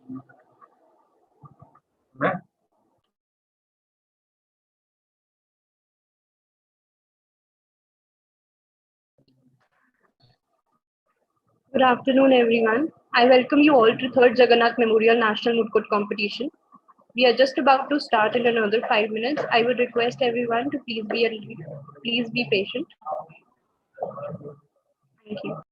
Good afternoon, everyone. I welcome you all to third Jagannath Memorial National Moot Competition. We are just about to start in another 5 minutes. I would request everyone to please be patient. Thank you.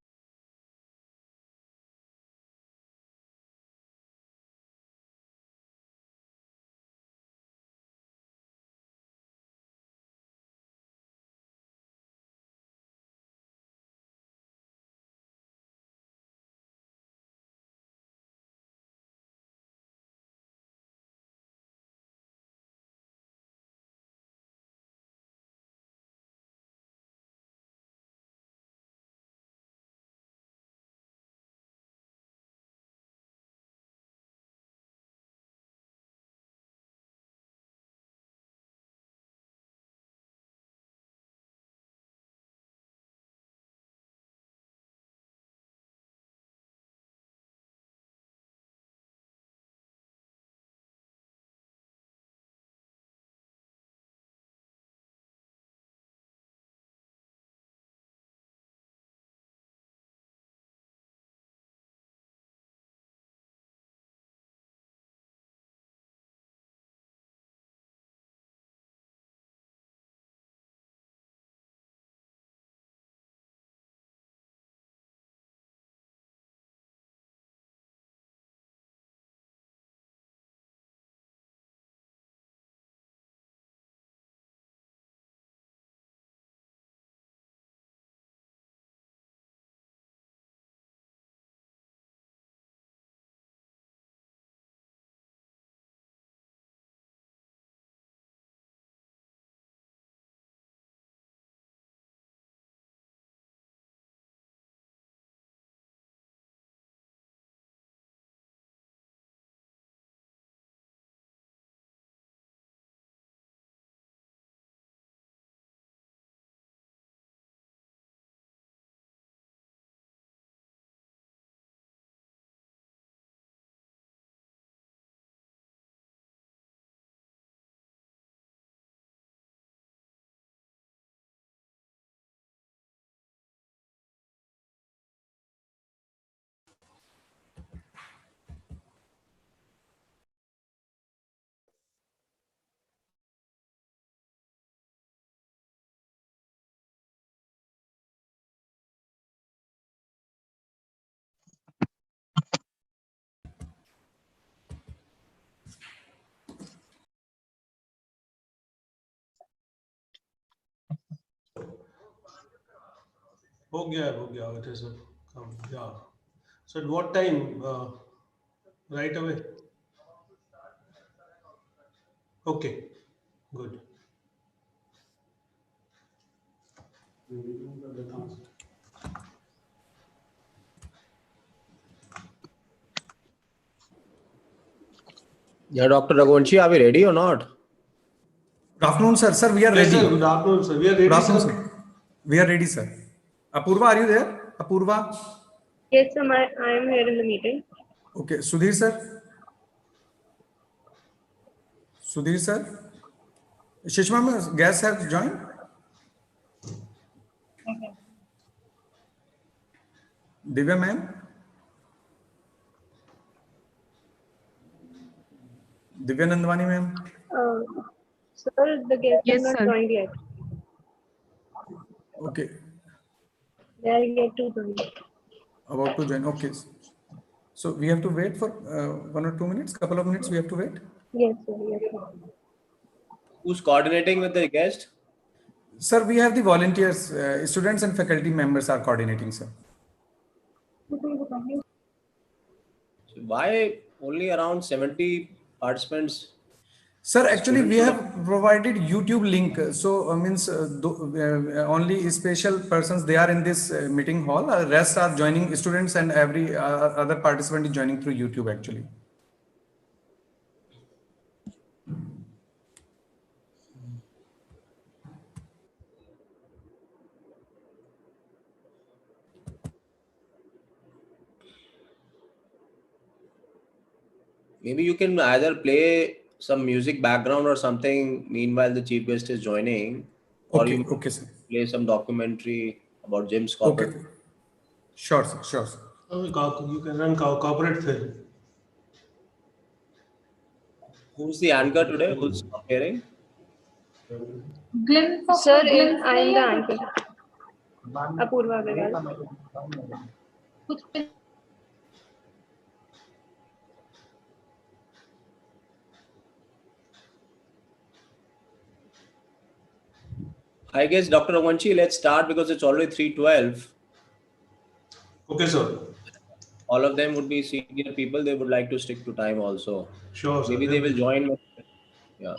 हो गया. It is come. Yeah. So at what time? Right away. Okay. Good. Yeah, Dr. Raghuvanshi, are we ready or not? Good afternoon, sir. Sir, we are Yes, ready. sir. Good afternoon, sir. We are ready, Good afternoon, sir. sir. We are ready, sir. Apurva, are you there? Apurva? Yes, sir, I am here in the meeting. Okay. Sudhir, sir? Sudhir, sir? Shishma, guests have joined? Divya, ma'am? Divya Nandwani, ma'am? Sir, the guests have not joined yet. Okay. They are yet to join. About to join. Okay. So we have to wait for 1 or 2 minutes, couple of minutes we have to wait? Yes, sir. Yes, sir. Who's coordinating with the guest? Sir, we have the volunteers, students and faculty members are coordinating, sir. So why only around 70 participants? Sir, actually we have provided YouTube link. So means only special persons they are in this meeting hall. Rest are joining students and every other participant is joining through YouTube actually. Maybe you can either play some music background or something meanwhile the chief guest is joining, or you Okay, may okay, sir. play some documentary about Jim's Okay, corporate. sure, sir, sure, sir. You can run corporate film. Who's the anchor today? Who's appearing? Sir, I am the anchor. Apurva Agarwal. I guess Dr. Avanchi, let's start because it's already 3:12. Okay, sir. All of them would be senior people. They would like to stick to time also. Sure, sir. Maybe they will join. Yeah.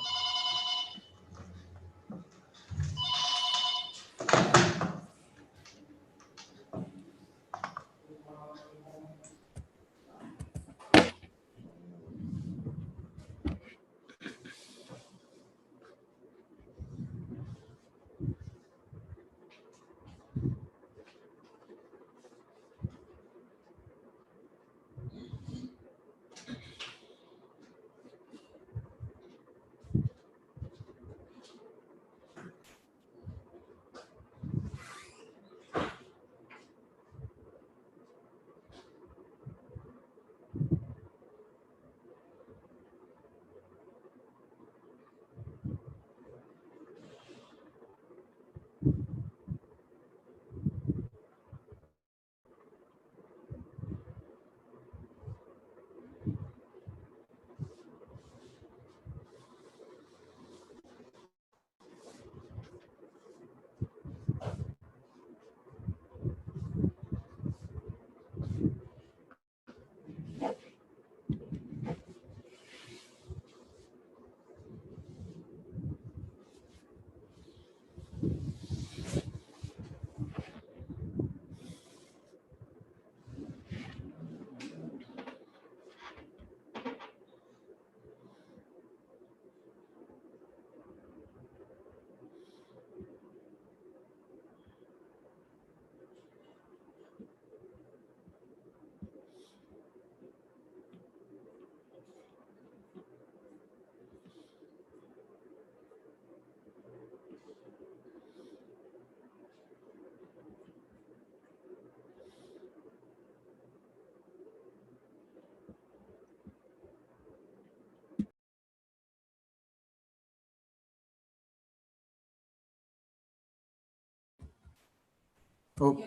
Okay.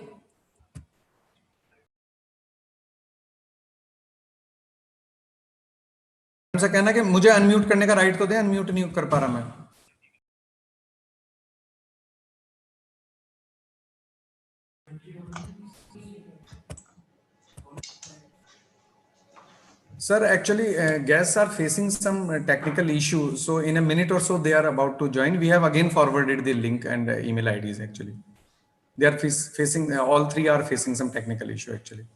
उनसे कहना कि मुझे unmute करने का right तो दे, unmute नहीं कर पा रहा मैं. Sir, actually, guests are facing some technical issue. So in a minute or so, they are about to join. We have again forwarded the link and email IDs actually. They are facing, all three are facing some technical issue actually.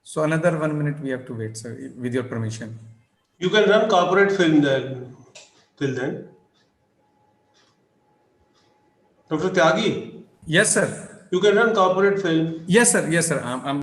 So another 1 minute we have to wait, sir, with your permission. You can run corporate film then. Till then. Dr. Tyagi, Yes, sir. you can run corporate film. Yes, sir. Yes, sir. I'm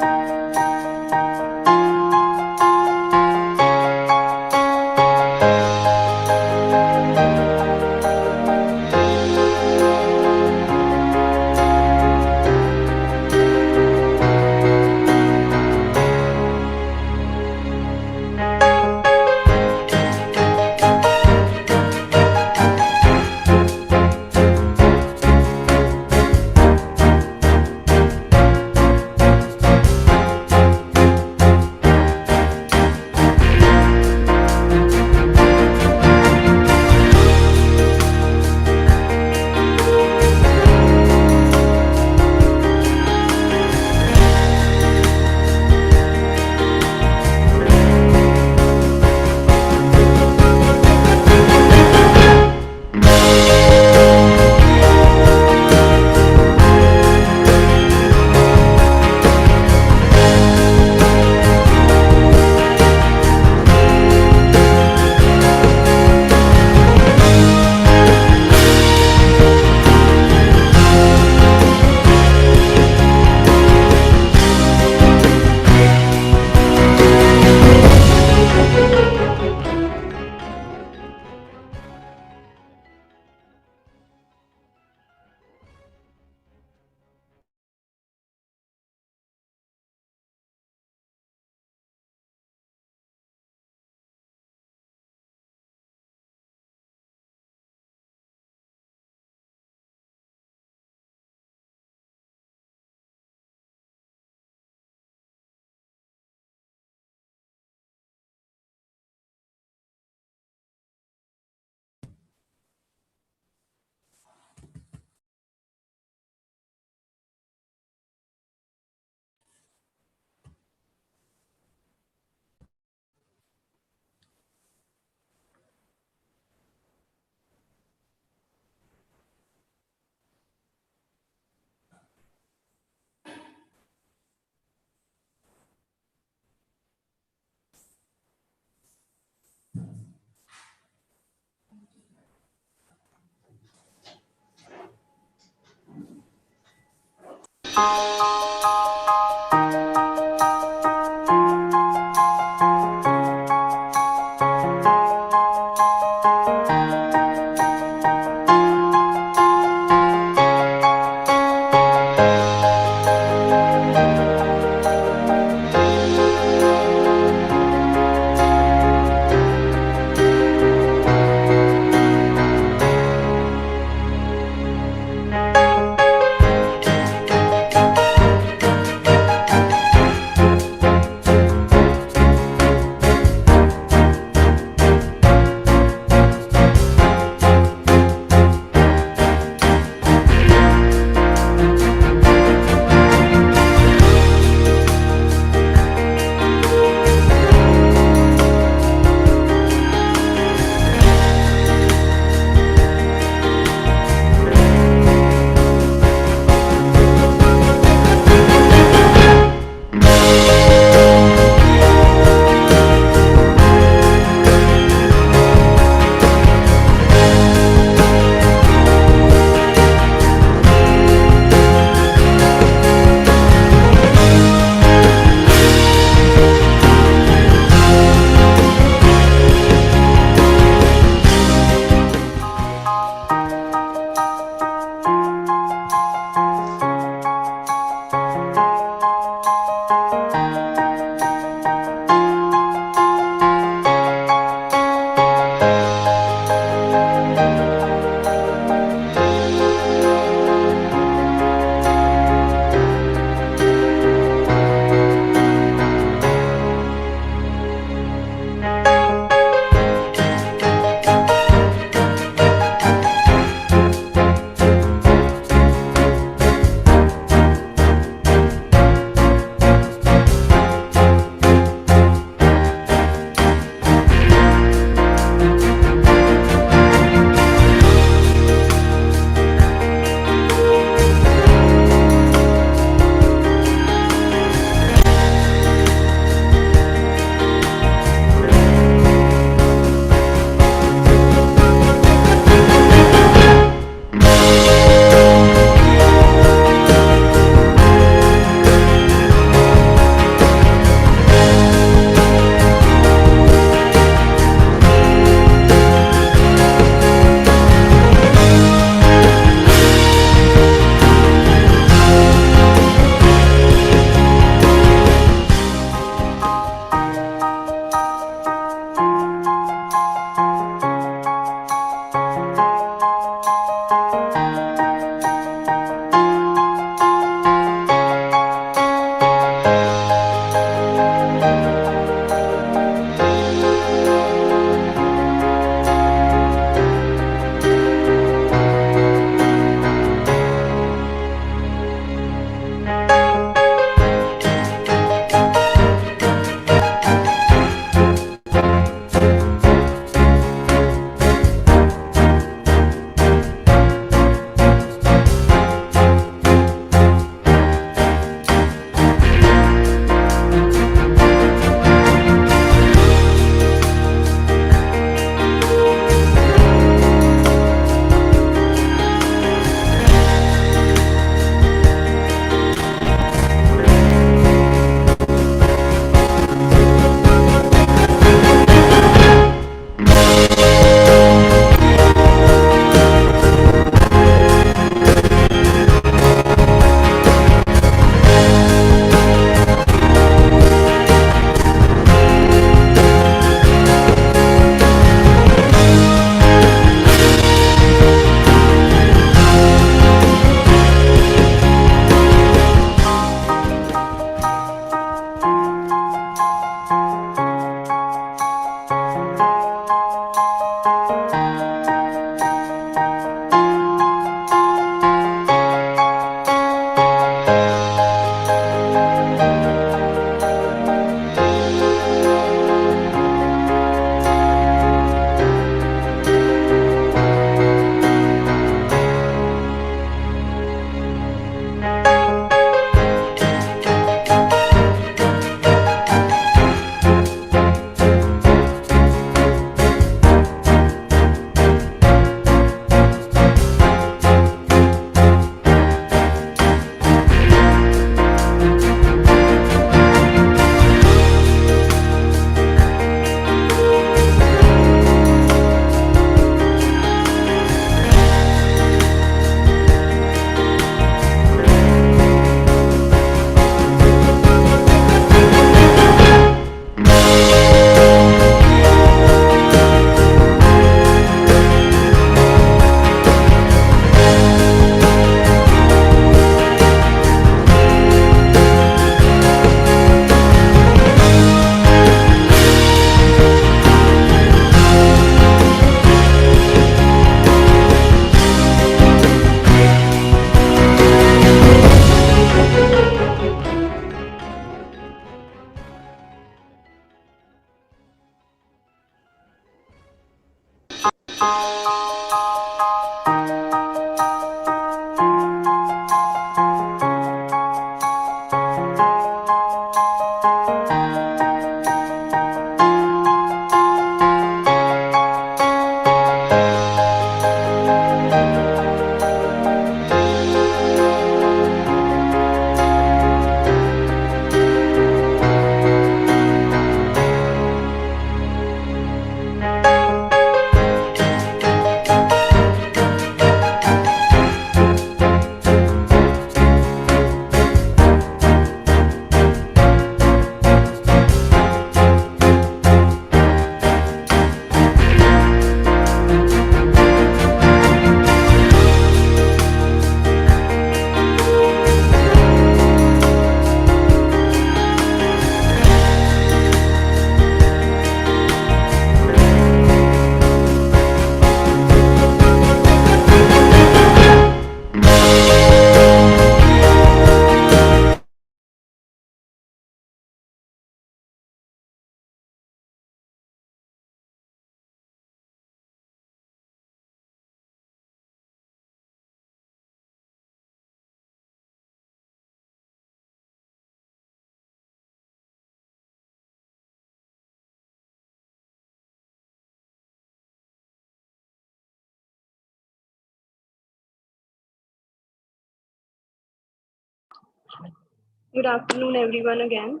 Good afternoon, everyone, again.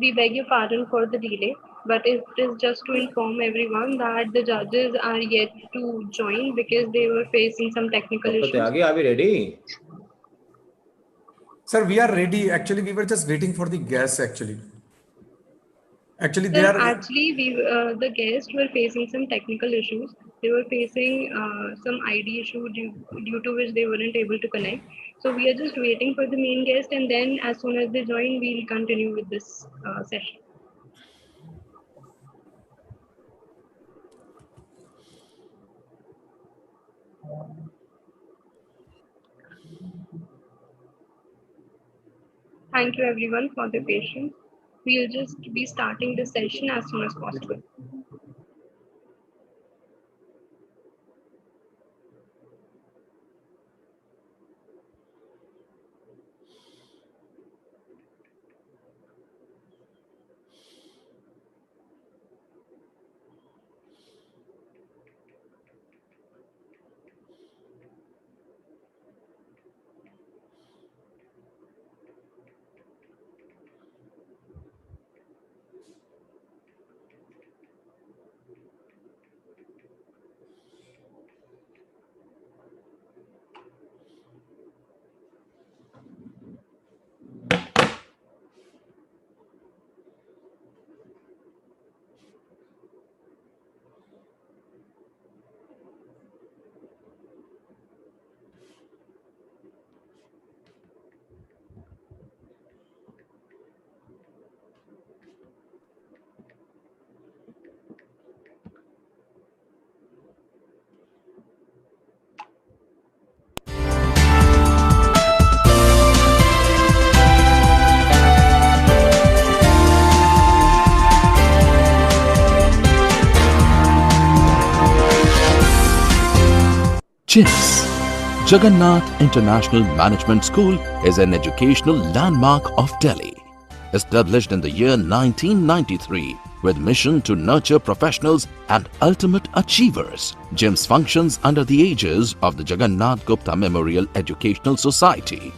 We beg your pardon for the delay, but it is just to inform everyone that the judges are yet to join because they were facing some technical Dr. issues. Tyagi, are we ready? Sir, we are ready. Actually, we were just waiting for the guests. Actually, they Sir, are. actually, the guests were facing some technical issues. They were facing some ID issue due to which they weren't able to connect. So we are just waiting for the main guest, and then as soon as they join, we'll continue with this session. Thank you, everyone, for the patience. We'll just be starting the session as soon as possible. JIMS, Jagannath International Management School, is an educational landmark of Delhi. Established in the year 1993 with mission to nurture professionals and ultimate achievers, JIMS functions under the aegis of the Jagannath Gupta Memorial Educational Society.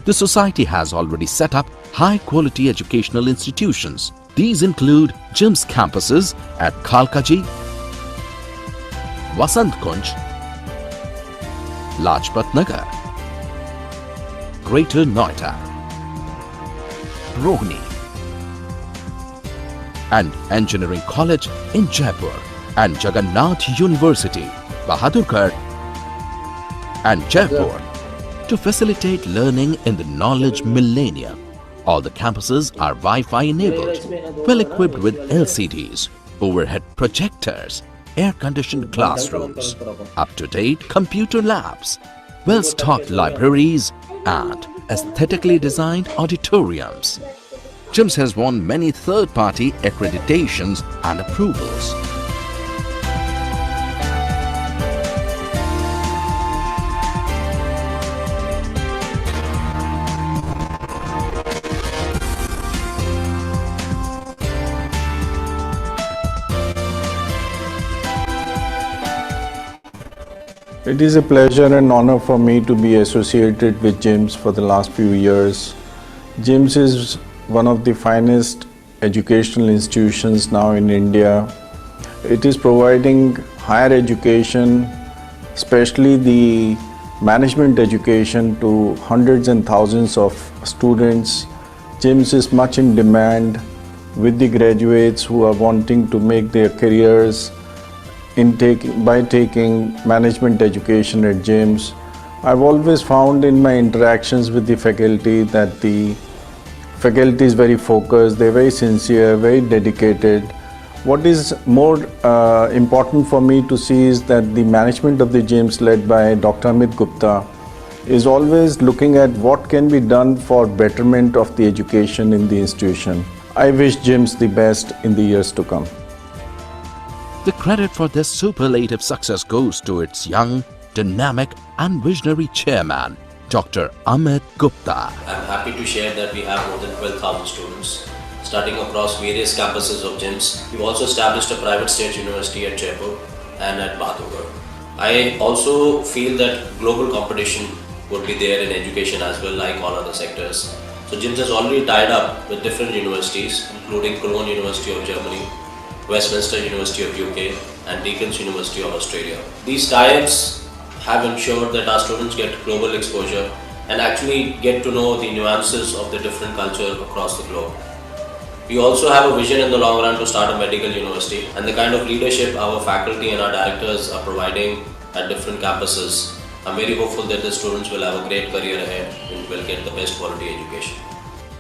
The society has already set up high-quality educational institutions. These include JIMS campuses at Khalkaji, Vasant Kunj, Lajpat Nagar, Greater Noida, Rohini, and Engineering College in Jaipur, and Jagannath University, Bahadurgarh and Jaipur to facilitate learning in the knowledge millennium. All the campuses are Wi-Fi enabled, well equipped with LCDs, overhead projectors, air-conditioned classrooms, up-to-date computer labs, well-stocked libraries, and aesthetically designed auditoriums. JIMS has won many third-party accreditations and approvals. It is a pleasure and honor for me to be associated with GIMS for the last few years. GIMS is one of the finest educational institutions now in India. It is providing higher education, especially the management education, to hundreds and thousands of students. GIMS is much in demand with the graduates who are wanting to make their careers by taking management education at GIMS. I've always found in my interactions with the faculty that the faculty is very focused, they're very sincere, very dedicated. What is more important for me to see is that the management of the GIMS, led by Dr. Amit Gupta, is always looking at what can be done for betterment of the education in the institution. I wish GIMS the best in the years to come. The credit for this superlative success goes to its young, dynamic and visionary chairman, Dr. Amit Gupta. I'm happy to share that we have more than 12,000 students starting across various campuses of GIMS. We've also established a private state university at Jaipur and at Bahadurgarh. I also feel that global competition would be there in education as well, like all other sectors. So GIMS has already tied up with different universities, including Cologne University of Germany, Westminster University of UK and Deacon's University of Australia. These tie-ups have ensured that our students get global exposure and actually get to know the nuances of the different culture across the globe. We also have a vision in the long run to start a medical university, and the kind of leadership our faculty and our directors are providing at different campuses, I'm very hopeful that the students will have a great career ahead and will get the best quality education.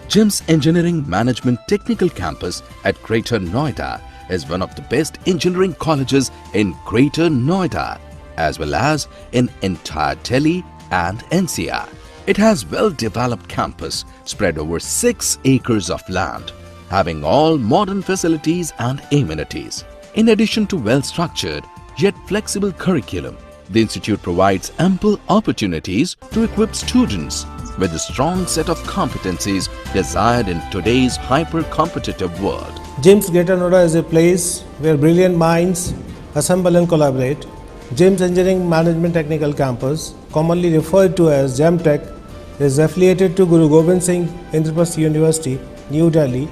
GIMS Engineering Management Technical Campus at Greater Noida is one of the best engineering colleges in Greater Noida, as well as in entire Delhi and NCR. It has well-developed campus spread over 6 acres of land, having all modern facilities and amenities. In addition to well-structured yet flexible curriculum, the institute provides ample opportunities to equip students with a strong set of competencies desired in today's hyper-competitive world. GIMS Greater Noida is a place where brilliant minds assemble and collaborate. GIMS Engineering Management Technical Campus, commonly referred to as GEMTech, is affiliated to Guru Gobind Singh Indraprasth University, New Delhi.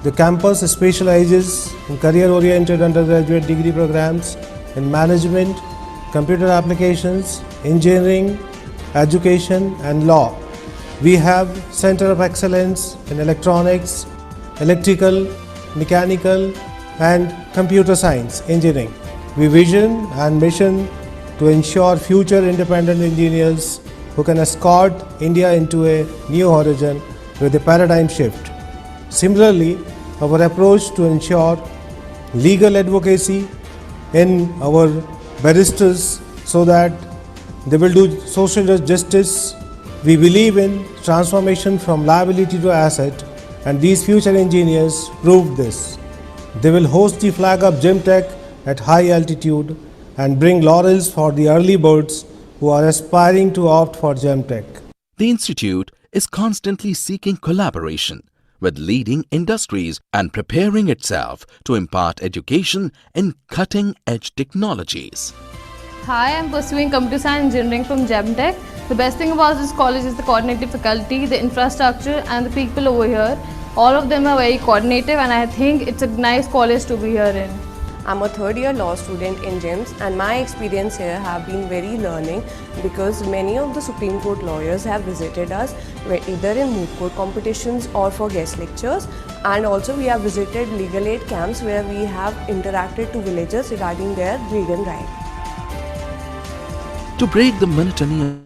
The campus specializes in career-oriented undergraduate degree programs in management, computer applications, engineering, education and law. We have Center of Excellence in electronics, electrical, mechanical and computer science engineering. We vision and mission to ensure future independent engineers who can escort India into a new horizon with a paradigm shift. Similarly, our approach to ensure legal advocacy in our barristers so that they will do social justice. We believe in transformation from liability to asset, and these future engineers proved this. They will host the flag of GEMTech at high altitude and bring laurels for the early birds who are aspiring to opt for GEMTech. The institute is constantly seeking collaboration with leading industries and preparing itself to impart education in cutting-edge technologies. Hi, I'm pursuing computer science engineering from GEMTech. The best thing about this college is the coordinated faculty, the infrastructure and the people over here. All of them are very coordinative and I think it's a nice college to be here in. I'm a third year law student in GIMS and my experience here have been very learning because many of the Supreme Court lawyers have visited us either in moot court competitions or for guest lectures, and also we have visited legal aid camps where we have interacted to villagers regarding their legal rights. To break the monotony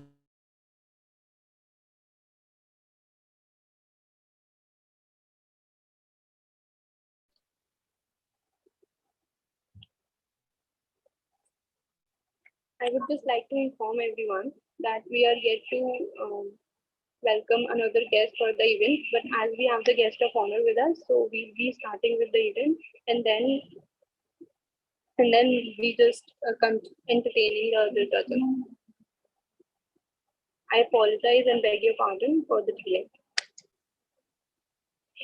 I would just like to inform everyone that we are yet to welcome another guest for the event, but as we have the guest of honor with us, so we'll be starting with the event and then we just come entertaining the other judges. I apologize and beg your pardon for the delay.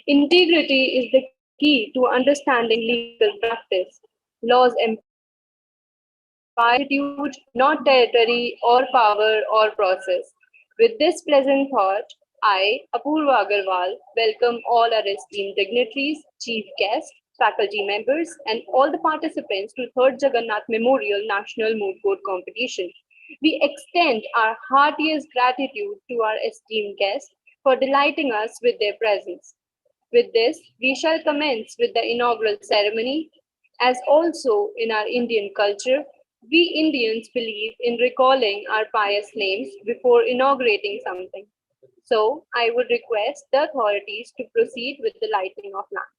Integrity is the key to understanding legal practice. Laws Attitude, not territory or power or process. With this pleasant thought, I, Apurva Agarwal, welcome all our esteemed dignitaries, chief guests, faculty members, and all the participants to 3rd Jagannath Memorial National Moot Court Competition. We extend our heartiest gratitude to our esteemed guests for delighting us with their presence. With this, we shall commence with the inaugural ceremony. As also in our Indian culture, we Indians believe in recalling our pious names before inaugurating something. So, I would request the authorities to proceed with the lighting of lamps.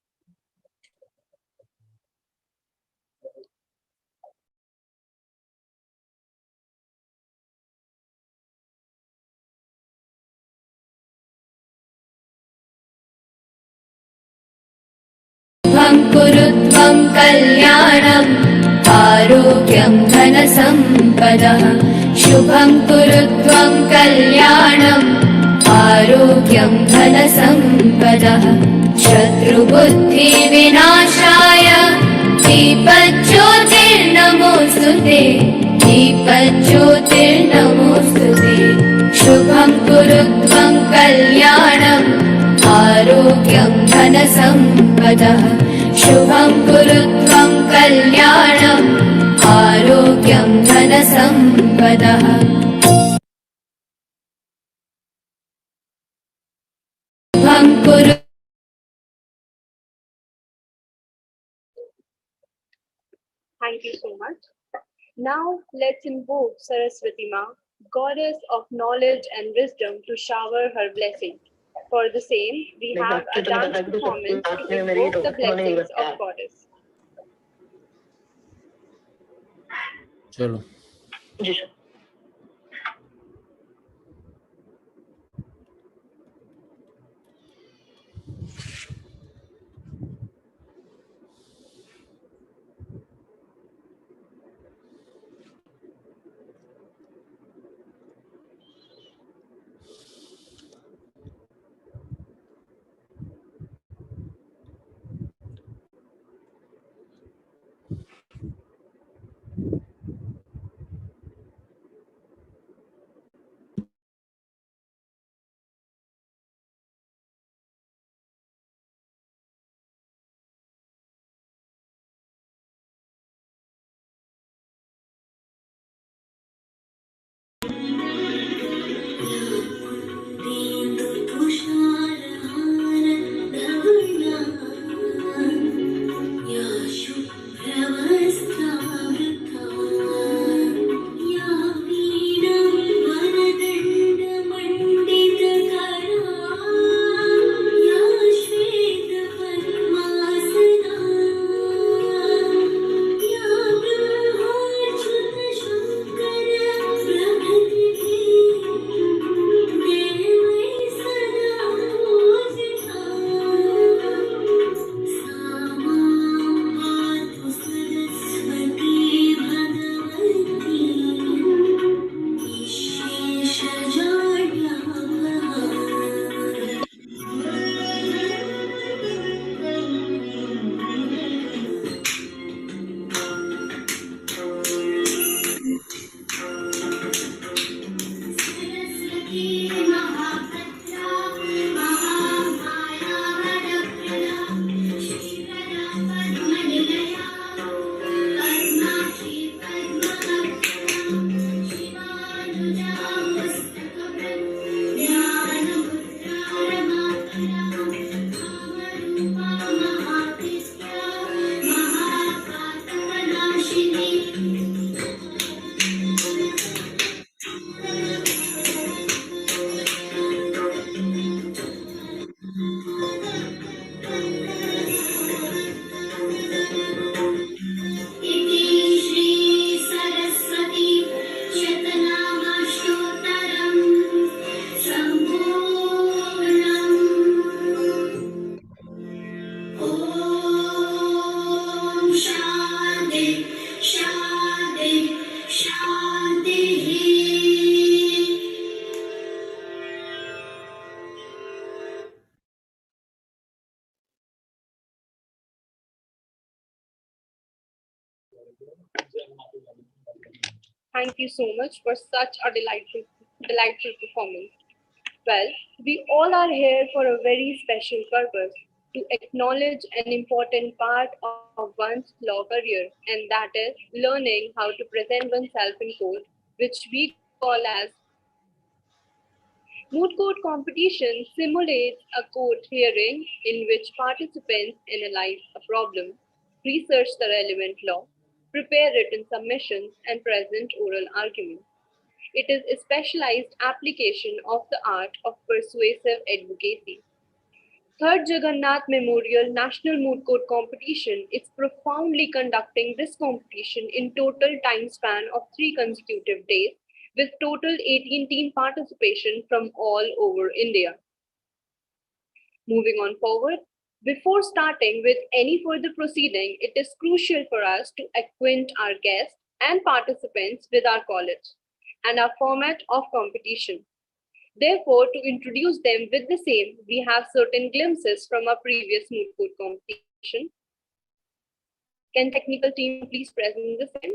शुभं कुरु त्वं कल्याणम् आरोग्यं धनसम्पदः शुभं कुरु त्वं कल्याणम् आरोग्यं धनसम्पदः शत्रुबुद्धिविनाशाय दीपज्योतिर्नमोऽस्तु ते दीपज्योतिर्नमोऽस्तु ते शुभं कुरु त्वं कल्याणम् आरोग्यं धनसम्पदः शुभं कुरु त्वं कल्याणम् आरोग्यं धनसम्पदः शुभं कुरु Thank you so much. Now, let's invoke Saraswati Ma, goddess of knowledge and wisdom, to shower her blessing. For the same, we have a dance performance to invoke the blessings of goddess. चलो Thank you so much for such a delightful performance. Well, we all are here for a very special purpose to acknowledge an important part of one's law career, and that is learning how to present oneself in court, which we call as moot court competition simulates a court hearing in which participants analyze a problem, research the relevant law, prepare written submissions, and present oral arguments. It is a specialized application of the art of persuasive advocacy. Third Jagannath Memorial National Moot Court Competition is profoundly conducting this competition in total time span of 3 consecutive days with total 18 team participation from all over India. Moving on forward, before starting with any further proceeding, it is crucial for us to acquaint our guests and participants with our college and our format of competition. Therefore, to introduce them with the same, we have certain glimpses from our previous moot court competition. Can technical team please present the same?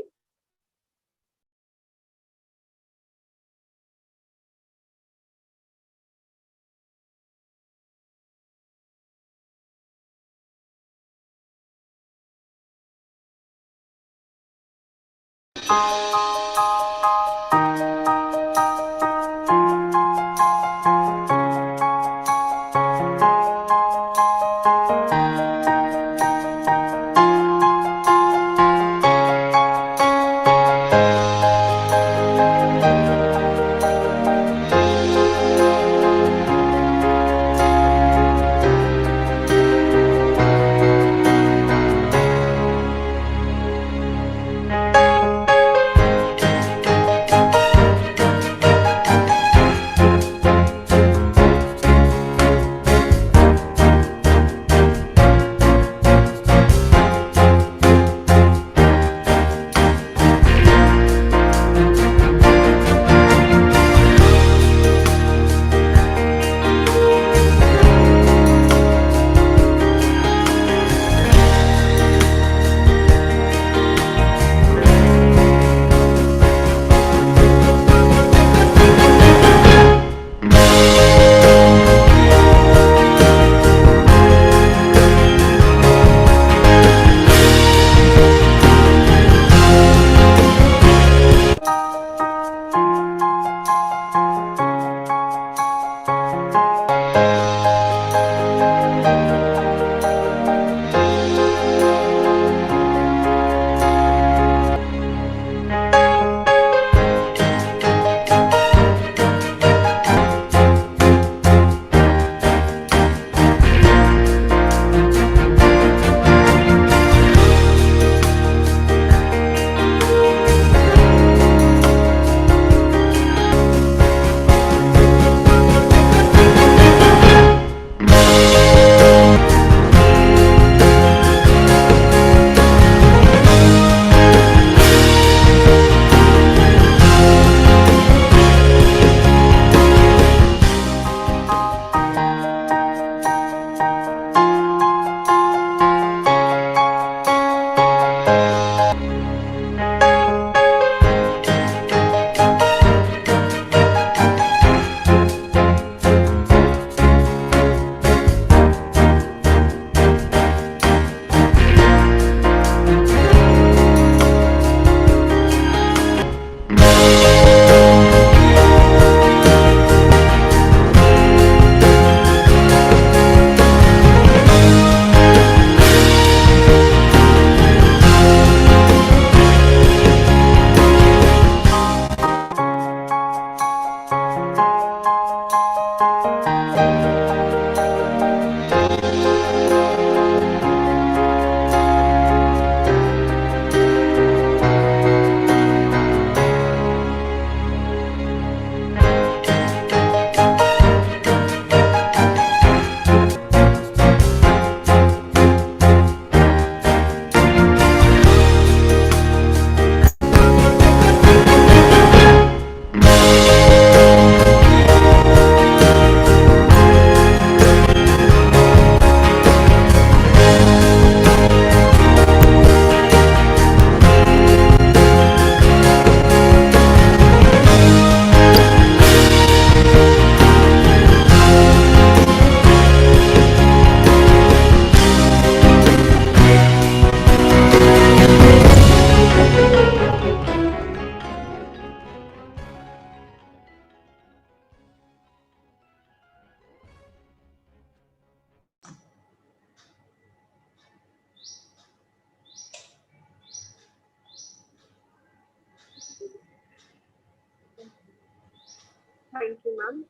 Thank you, ma'am.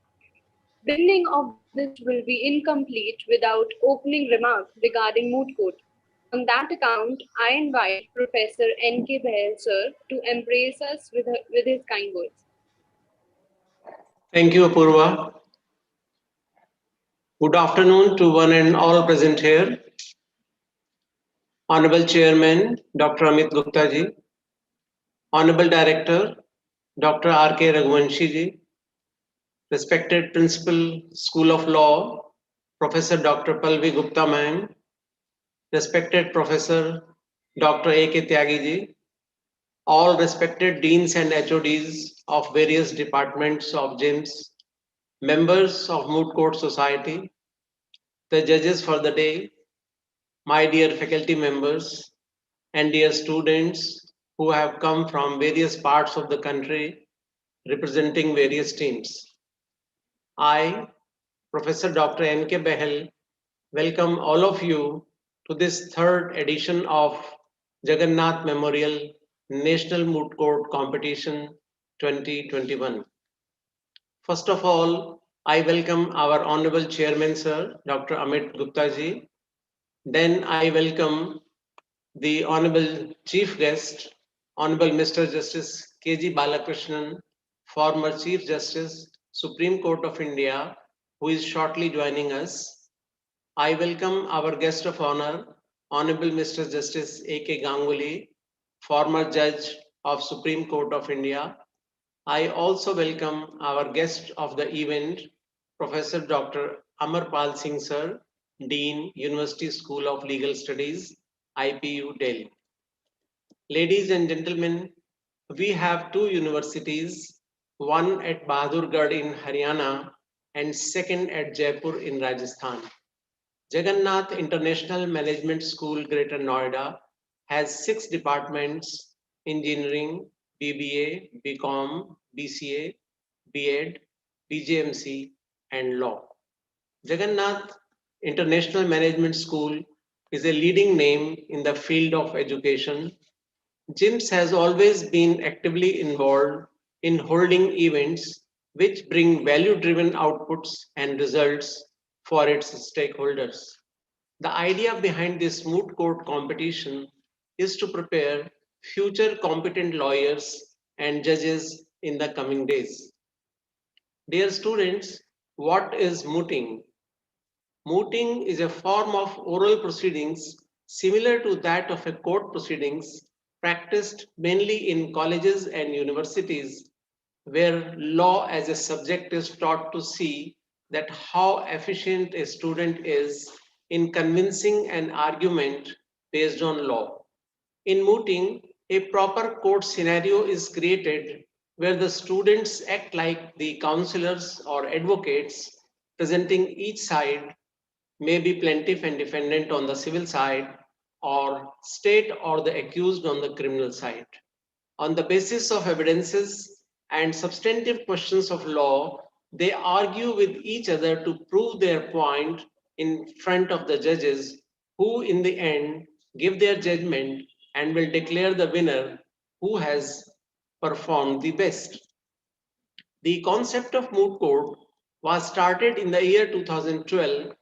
Beginning of this will be incomplete without opening remarks regarding moot court. On that account, I invite Professor N.K. Behl, sir, to embrace us with his kind words. Thank you, Apurva. Good afternoon to one and all present here. Honorable Chairman, Dr. Amit Gupta ji, Honorable Director, Dr. R.K. Raghuvanshi ji, respected Principal, School of Law, Professor Dr. Palvi Gupta ma'am, respected Professor Dr. A.K. Tyagi ji, all respected Deans and HODs of various departments of GIMS, members of Moot Court Society, the judges for the day, my dear faculty members, and dear students who have come from various parts of the country representing various teams. I, Professor Dr. N.K. Behl, welcome all of you to this third edition of Jagannath Memorial National Moot Court Competition 2021. First of all, I welcome our Honorable Chairman, Sir, Dr. Amit Gupta ji. Then I welcome the Honorable Chief Guest, Honorable Mr. Justice K.G. Balakrishnan, former Chief Justice, Supreme Court of India, who is shortly joining us. I welcome our guest of honor, Honorable Mr. Justice A.K. Ganguly, former Judge of Supreme Court of India. I also welcome our guest of the event, Professor Dr. Amarpal Singh Sir, Dean, University School of Legal Studies, IPU, Delhi. Ladies and gentlemen, we have two universities, one at Bahadurgarh in Haryana and second at Jaipur in Rajasthan. Jagannath International Management School, Greater Noida, has 6 departments: engineering, BBA, BCom, BCA, BEd, BJMC, and law. Jagannath International Management School is a leading name in the field of education. GIMS has always been actively involved in holding events which bring value-driven outputs and results for its stakeholders. The idea behind this moot court competition is to prepare future competent lawyers and judges in the coming days. Dear students, what is mooting? Mooting is a form of oral proceedings similar to that of a court proceedings practiced mainly in colleges and universities where law as a subject is taught to see that how efficient a student is in convincing an argument based on law. In mooting, a proper court scenario is created where the students act like the counselors or advocates presenting each side, may be plaintiff and defendant on the civil side, or state or the accused on the criminal side. On the basis of evidences and substantive questions of law, they argue with each other to prove their point in front of the judges, who in the end give their judgment and will declare the winner who has performed the best. The concept of moot court was started in the year 2012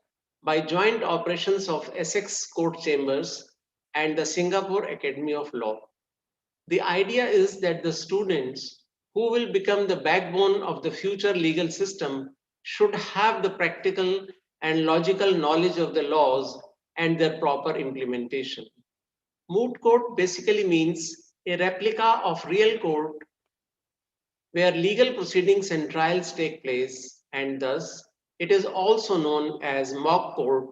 by joint operations of Essex Court Chambers and the Singapore Academy of Law. The idea is that the students who will become the backbone of the future legal system should have the practical and logical knowledge of the laws and their proper implementation. Moot court basically means a replica of real court where legal proceedings and trials take place, and thus it is also known as mock court,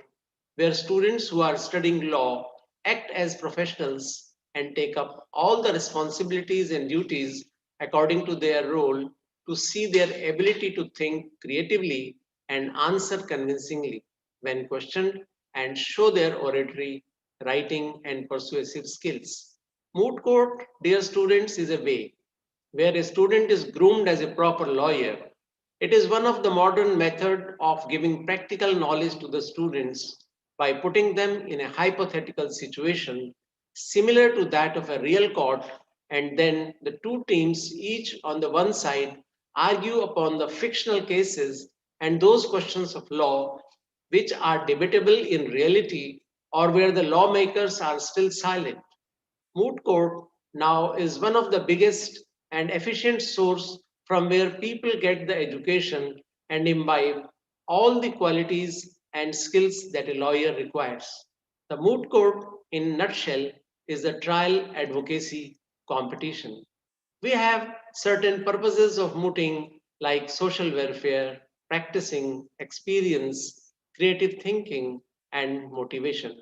where students who are studying law act as professionals and take up all the responsibilities and duties according to their role to see their ability to think creatively and answer convincingly when questioned and show their oratory, writing, and persuasive skills. Moot court, dear students, is a way where a student is groomed as a proper lawyer. It is one of the modern method of giving practical knowledge to the students by putting them in a hypothetical situation similar to that of a real court, and then the two teams, each on the one side, argue upon the fictional cases and those questions of law which are debatable in reality or where the lawmakers are still silent. Moot court now is one of the biggest and efficient source from where people get the education and imbibe all the qualities and skills that a lawyer requires. The moot court, in a nutshell, is the trial advocacy competition. We have certain purposes of mooting like social welfare, practicing, experience, creative thinking, and motivation.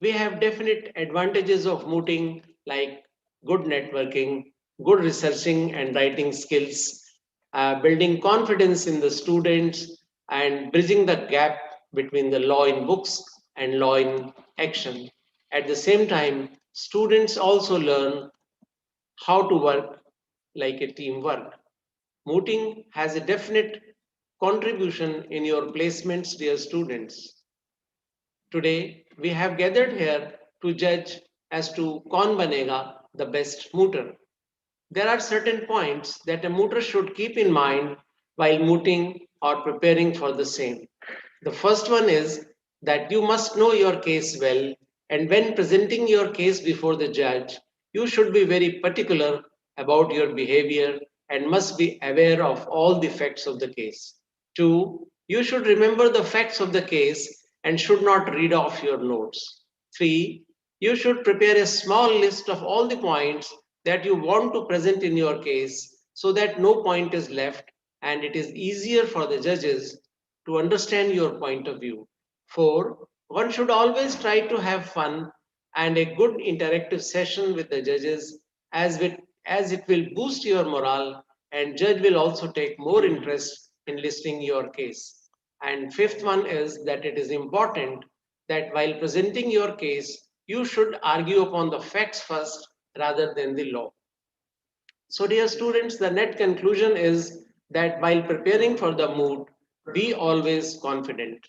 We have definite advantages of mooting like good networking, good researching and writing skills, building confidence in the students, and bridging the gap between the law in books and law in action. At the same time, students also learn how to work like a teamwork. Mooting has a definite contribution in your placements, dear students. Today, we have gathered here to judge as to kaun banega the best mooter. There are certain points that a mooter should keep in mind while mooting or preparing for the same. The first one is that you must know your case well, and when presenting your case before the judge, you should be very particular about your behavior and must be aware of all the facts of the case. Two, you should remember the facts of the case and should not read off your notes. Three, you should prepare a small list of all the points that you want to present in your case so that no point is left and it is easier for the judges to understand your point of view. Four, one should always try to have fun and a good interactive session with the judges as it will boost your morale and judge will also take more interest in listening your case. And fifth one is that it is important that while presenting your case, you should argue upon the facts first rather than the law. So, dear students, the net conclusion is that while preparing for the moot, be always confident.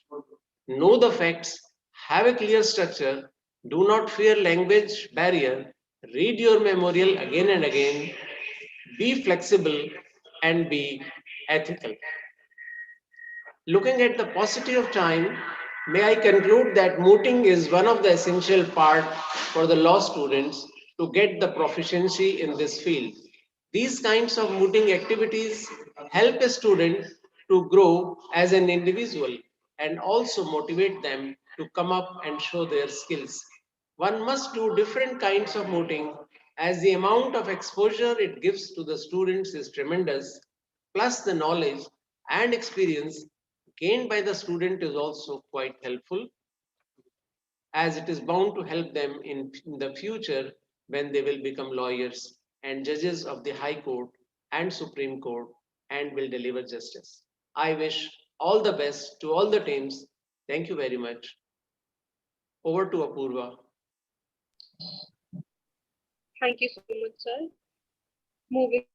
Know the facts, have a clear structure, do not fear language barrier, read your memorial again and again, be flexible, and be ethical. Looking at the paucity of time, may I conclude that mooting is one of the essential part for the law students to get the proficiency in this field. These kinds of mooting activities help a student to grow as an individual and also motivate them to come up and show their skills. One must do different kinds of mooting as the amount of exposure it gives to the students is tremendous, plus the knowledge and experience gained by the student is also quite helpful as it is bound to help them in the future when they will become lawyers and judges of the High Court and Supreme Court and will deliver justice. I wish all the best to all the teams. Thank you very much. Over to Apurva. Thank you so much, sir. Moving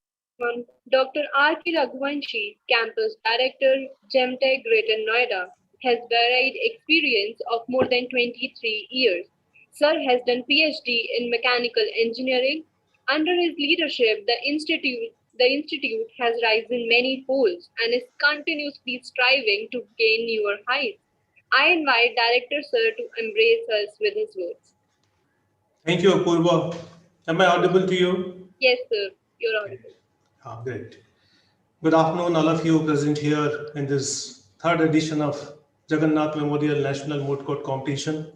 on, Dr. R.K. Raghuvanshi, Campus Director, GemTech Greater Noida, has varied experience of more than 23 years. Sir has done PhD in mechanical engineering. Under his leadership, the institute has risen many folds and is continuously striving to gain newer heights. I invite Director Sir to embrace us with his words. Thank you, Apurva. Am I audible to you? Yes, sir, you're audible. Great. Good afternoon, all of you present here in this third edition of Jagannath Memorial National Moot Court Competition.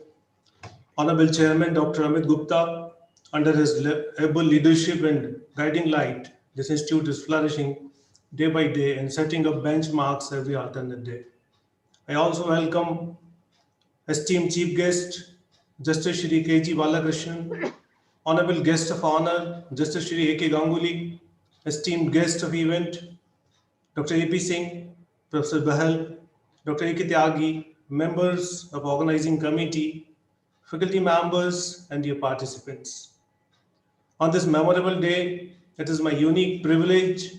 Honorable Chairman Dr. Amit Gupta, under his able leadership and guiding light, this institute is flourishing day by day and setting up benchmarks every alternate day. I also welcome esteemed chief guest, Justice Shri K.G. Balakrishnan, honorable guest of honor, Justice Shri A.K. Ganguly, esteemed guest of event, Dr. A.P. Singh, Professor Bahal, Dr. A.K. Tyagi, members of organizing committee, faculty members, and dear participants. On this memorable day, it is my unique privilege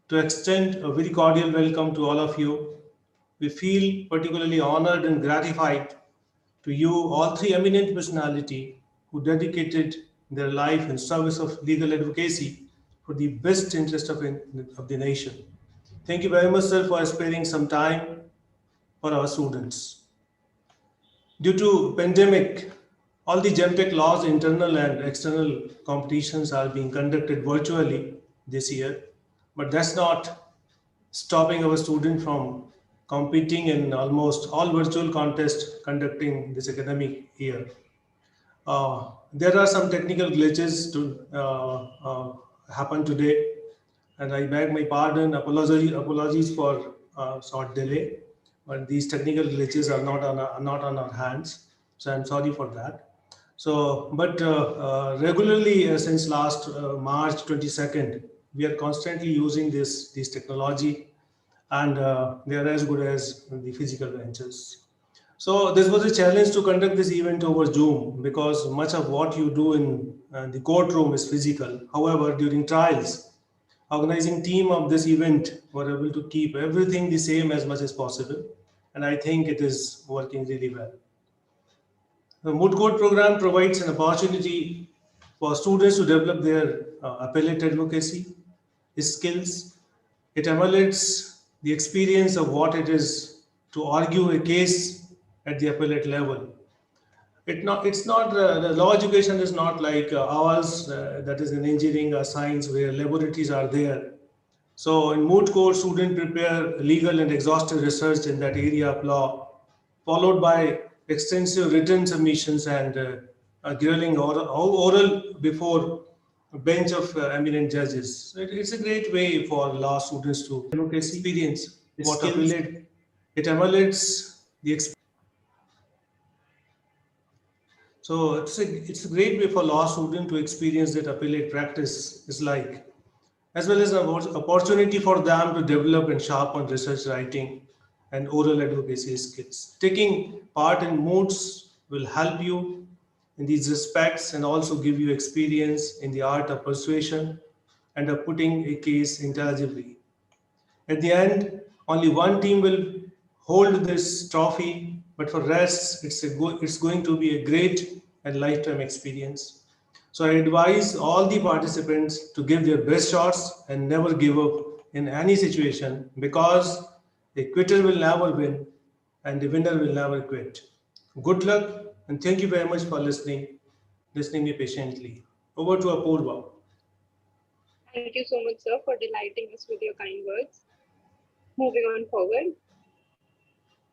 to extend a very cordial welcome to all of you. We feel particularly honored and gratified to you, all three eminent personalities who dedicated their life in service of legal advocacy for the best interest of the nation. Thank you very much, sir, for sparing some time for our students. Due to pandemic, all the GEMTech laws, internal and external competitions are being conducted virtually this year, but that's not stopping our students from competing in almost all virtual contests conducting this academic year. There are some technical glitches to happen today, and I beg my pardon, apologies for short delay, but these technical glitches are not on our hands, so I'm sorry for that. So, but regularly since last March 22nd, we are constantly using this technology, and they are as good as the physical benches. So this was a challenge to conduct this event over Zoom because much of what you do in the courtroom is physical. However, during trials, organizing team of this event were able to keep everything the same as much as possible, and I think it is working really well. The Moot Court program provides an opportunity for students to develop their appellate advocacy skills. It emulates the experience of what it is to argue a case at the appellate level. It's not the law education is not like ours, that is in engineering or science where laboratories are there. So in Moot Court, students prepare legal and exhaustive research in that area of law, followed by extensive written submissions and grilling oral before a bench of eminent judges. So it's a great way for law students to advocacy experience what appellate. It emulates the experience. So it's a great way for law student to experience that appellate practice is like, as well as an opportunity for them to develop and sharpen research writing and oral advocacy skills. Taking part in moots will help you in these respects and also give you experience in the art of persuasion and of putting a case intelligibly. At the end, only one team will hold this trophy, but for rest, it's going to be a great and lifetime experience. So I advise all the participants to give their best shots and never give up in any situation because the quitter will never win and the winner will never quit. Good luck and thank you very much for listening me patiently. Over to Apurva. Thank you so much, sir, for delighting us with your kind words. Moving on forward.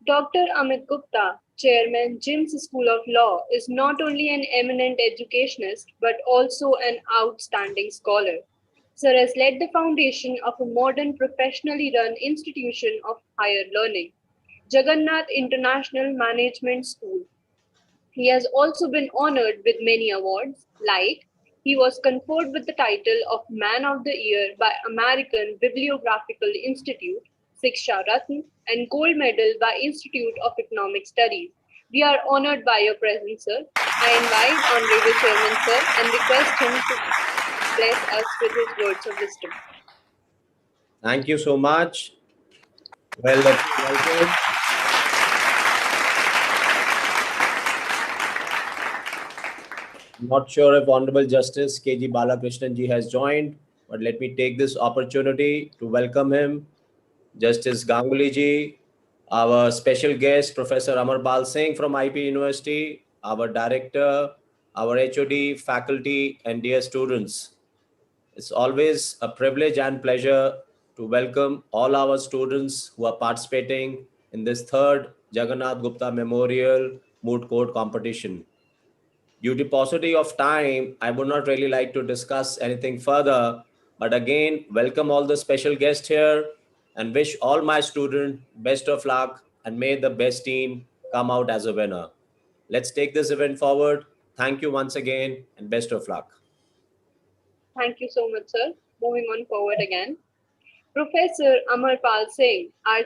Dr. Amit Gupta, Chairman, JIMS School of Law, is not only an eminent educationist but also an outstanding scholar. Sir has led the foundation of a modern professionally run institution of higher learning, Jagannath International Management School. He has also been honored with many awards, like he was conferred with the title of Man of the Year by American Bibliographical Institute, Siksha Ratna, and Gold Medal by Institute of Economic Studies. We are honored by your presence, sir. I invite Honorable Chairman, sir, and request him to bless us with his words of wisdom. Thank you so much. Well, let me welcome. I'm not sure if Honorable Justice K.G. Balakrishnan ji has joined, but let me take this opportunity to welcome him. Justice Ganguly ji, our special guest, Professor Amarpal Singh from IP University, our director, our HOD, faculty, and dear students. It's always a privilege and pleasure to welcome all our students who are participating in this third Jagannath Gupta Memorial Moot Court competition. Due to paucity of time, I would not really like to discuss anything further, but again, welcome all the special guests here and wish all my students best of luck and may the best team come out as a winner. Let's take this event forward. Thank you once again and best of luck. Thank you so much, sir. Moving on forward again. Professor Amarpal Singh, our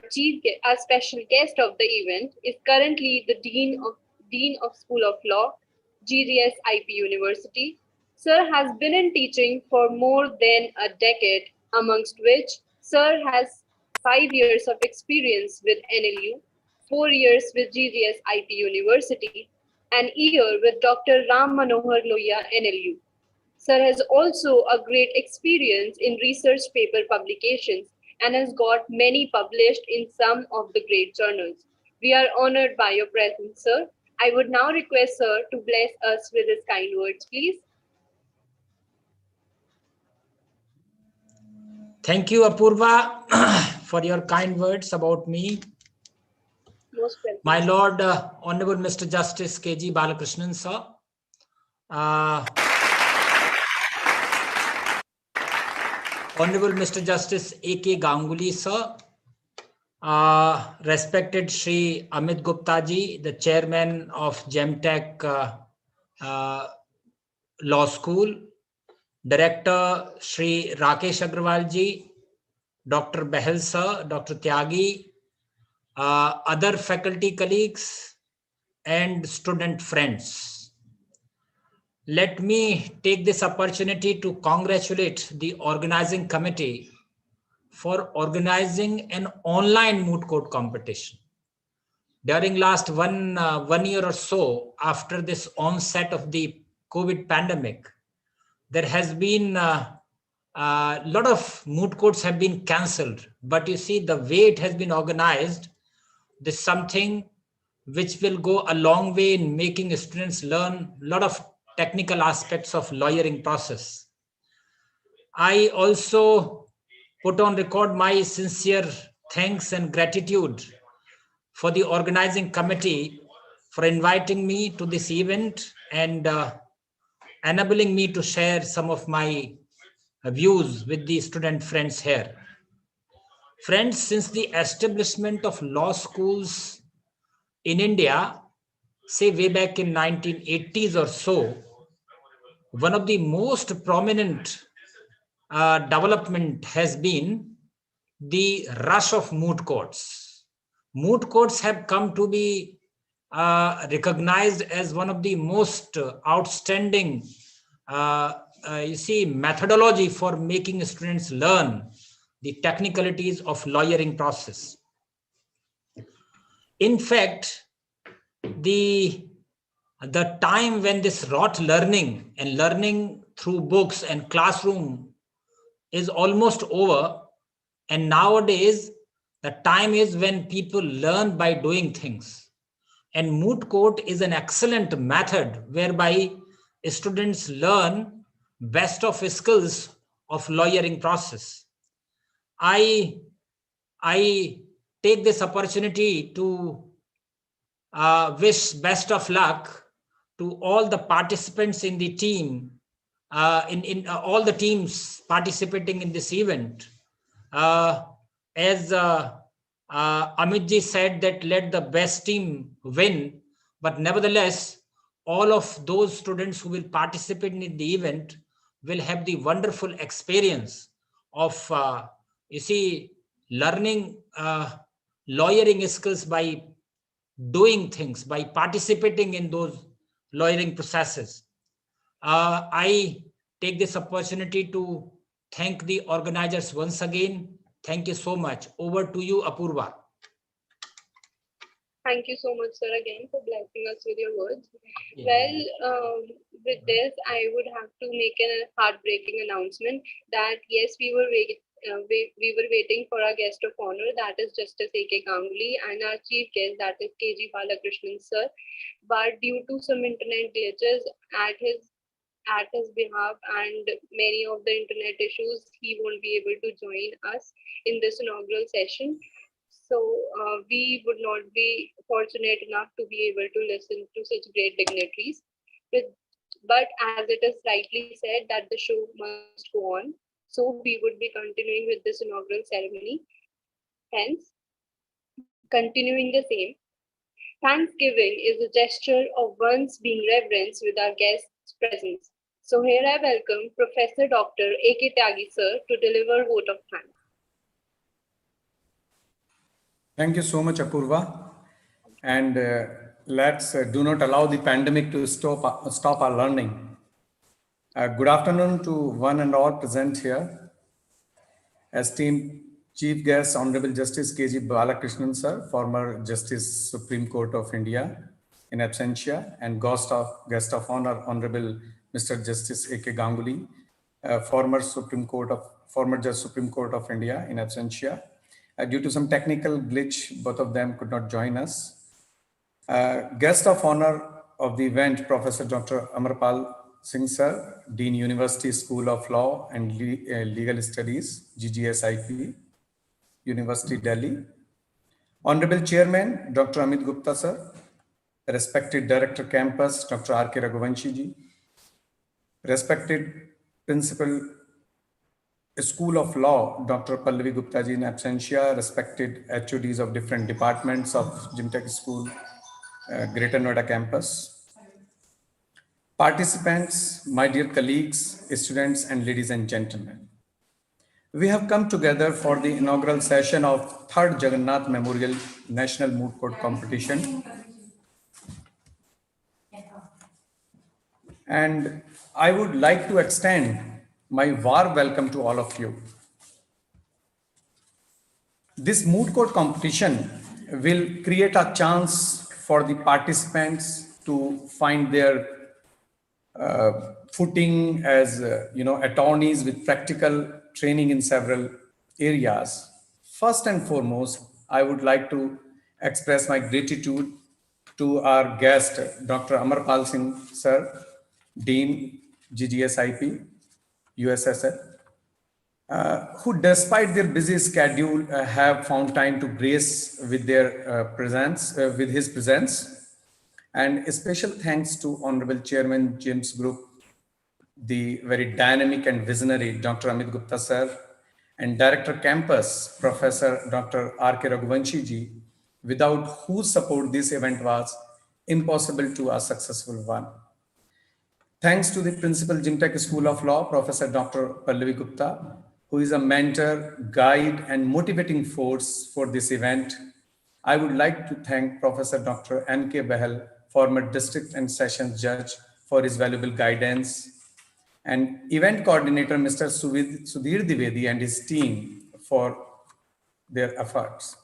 special guest of the event, is currently the Dean of School of Law, GDS IP University. Sir has been in teaching for more than a decade, amongst which Sir has 5 years of experience with NLU, 4 years with GDS IP University, and a year with Dr. Ram Manohar Lohia NLU. Sir has also a great experience in research paper publications and has got many published in some of the great journals. We are honored by your presence, sir. I would now request sir to bless us with his kind words, please. Thank you, Apurva, for your kind words about me. Most welcome. My Lord, Honorable Mr. Justice K.G. Balakrishnan, sir. Honorable Mr. Justice A.K. Ganguly, sir. Respected Shri Amit Gupta ji, the chairman of GemTech Law School. Director Shri Rakesh Agrawal ji, Dr. Behel sir, Dr. Tyagi, other faculty colleagues and student friends. Let me take this opportunity to congratulate the organizing committee for organizing an online moot court competition. During last one year or so, after this onset of the COVID pandemic, there has been a lot of moot courts have been cancelled, but you see the way it has been organized, this is something which will go a long way in making students learn a lot of technical aspects of lawyering process. I also put on record my sincere thanks and gratitude for the organizing committee for inviting me to this event and enabling me to share some of my views with the student friends here. Friends, since the establishment of law schools in India, say way back in 1980s or so, one of the most prominent development has been the rush of moot courts. Moot courts have come to be recognized as one of the most outstanding methodology for making students learn the technicalities of lawyering process. In fact, the time when this rote learning and learning through books and classroom is almost over, and nowadays the time is when people learn by doing things. And moot court is an excellent method whereby students learn best of skills of lawyering process. I take this opportunity to wish best of luck to all the participants in the team, in all the teams participating in this event. As Amit ji said that let the best team win, but nevertheless, all of those students who will participate in the event will have the wonderful experience of, learning lawyering skills by doing things, by participating in those lawyering processes. I take this opportunity to thank the organizers once again. Thank you so much. Over to you, Apurva. Thank you so much, sir, again for blessing us with your words. Yeah. Well, with this, I would have to make a heartbreaking announcement that yes, we were waiting for our guest of honor, that is Justice A.K. Ganguly, and our chief guest, that is K.G. Balakrishnan, sir. But due to some internet glitches at his behalf and many of the internet issues, he won't be able to join us in this inaugural session. So we would not be fortunate enough to be able to listen to such great dignitaries. But as it is rightly said that the show must go on, so we would be continuing with this inaugural ceremony. Hence, continuing the same, Thanksgiving is a gesture of one's being reverenced with our guest's presence. So here I welcome Professor Dr. A.K. Tyagi, sir, to deliver vote of thanks. Thank you so much, Apurva. And let's do not allow the pandemic to stop our learning. Good afternoon to one and all present here. Esteemed Chief Guest, Honorable Justice K.G. Balakrishnan, sir, former Justice Supreme Court of India in absentia, and guest of honor, Honorable Mr. Justice A.K. Ganguly, former Supreme Court of former Judge Supreme Court of India in absentia. Due to some technical glitch, both of them could not join us. Guest of honor of the event, Professor Dr. Amarpal Singh Sir, Dean University School of Law and Legal Studies, GGSIP, University Delhi. Honorable Chairman, Dr. Amit Gupta Sir, respected Director Campus, Dr. R.K. Raghuvanshi ji, respected Principal School of Law, Dr. Pallavi Gupta ji in absentia, respected HODs of different departments of Gymtech School, Greater Noida campus. Participants, my dear colleagues, students, and ladies and gentlemen. We have come together for the inaugural session of 3rd Jagannath Memorial National Moot Court Competition. And I would like to extend my warm welcome to all of you. This moot court competition will create a chance for the participants to find their footing as attorneys with practical training in several areas. First and foremost, I would like to express my gratitude to our guest, Dr. Amarpal Singh Sir, Dean GGSIP, USSL, who despite their busy schedule have found time to grace with their with his presence. And a special thanks to Honorable Chairman James Group, the very dynamic and visionary Dr. Amit Gupta Sir, and Director Campus, Professor Dr. R.K. Raghuvanshi ji, without whose support this event was impossible to a successful one. Thanks to the Principal Gymtech School of Law, Professor Dr. Pallavi Gupta, who is a mentor, guide, and motivating force for this event. I would like to thank Professor Dr. N.K. Bahal, former District and Sessions Judge, for his valuable guidance, and event coordinator, Mr. Sudhir Dwivedi, and his team for their efforts.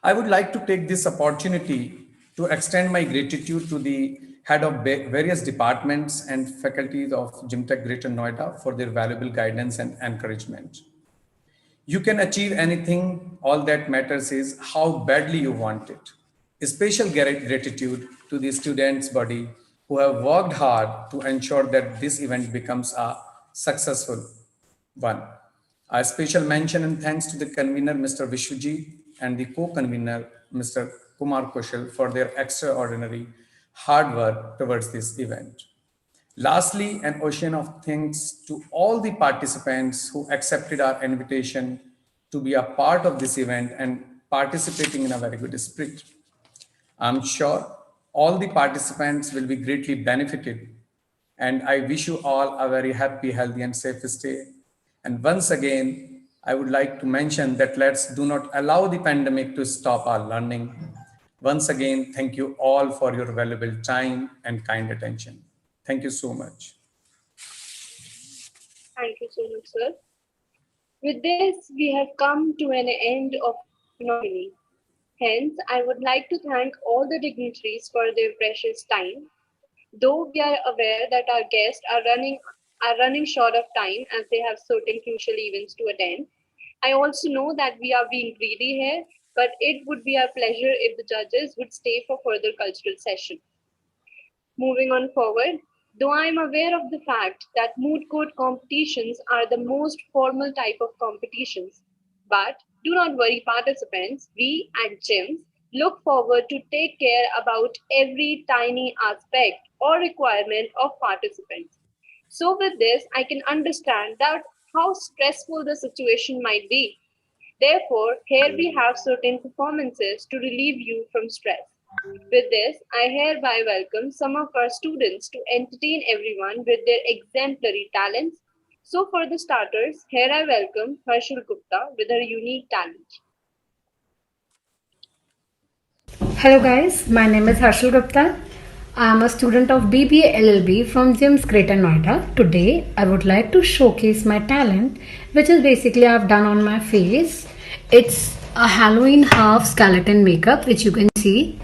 I would like to take this opportunity to extend my gratitude to the head of various departments and faculties of Gymtech Greater Noida for their valuable guidance and encouragement. You can achieve anything. All that matters is how badly you want it. A special gratitude to the students' body who have worked hard to ensure that this event becomes a successful one. A special mention and thanks to the convener, Mr. Vishwajit, and the co-convener, Mr. Kumar Kushal, for their extraordinary hard work towards this event. Lastly, an ocean of thanks to all the participants who accepted our invitation to be a part of this event and participating in a very good spirit. I'm sure all the participants will be greatly benefited, and I wish you all a very happy, healthy, and safe stay. And once again, I would like to mention that let's do not allow the pandemic to stop our learning. Once again, thank you all for your valuable time and kind attention. Thank you so much. Thank you so much, sir. With this, we have come to an end of the meeting. Hence, I would like to thank all the dignitaries for their precious time. Though we are aware that our guests are running short of time as they have certain crucial events to attend, I also know that we are being greedy here, but it would be our pleasure if the judges would stay for further cultural session. Moving on forward, though I am aware of the fact that moot court competitions are the most formal type of competitions, but do not worry, participants, we at GYMS look forward to take care about every tiny aspect or requirement of participants. So with this, I can understand that how stressful the situation might be. Therefore, here we have certain performances to relieve you from stress. With this, I hereby welcome some of our students to entertain everyone with their exemplary talents. So for the starters, here I welcome Harshul Gupta with her unique talent. Hello guys, my name is Harshul Gupta. I am a student of BBA LLB from GYMS Greater Noida. Today, I would like to showcase my talent, which is basically I've done on my face. It's a Halloween half skeleton makeup, which you can see.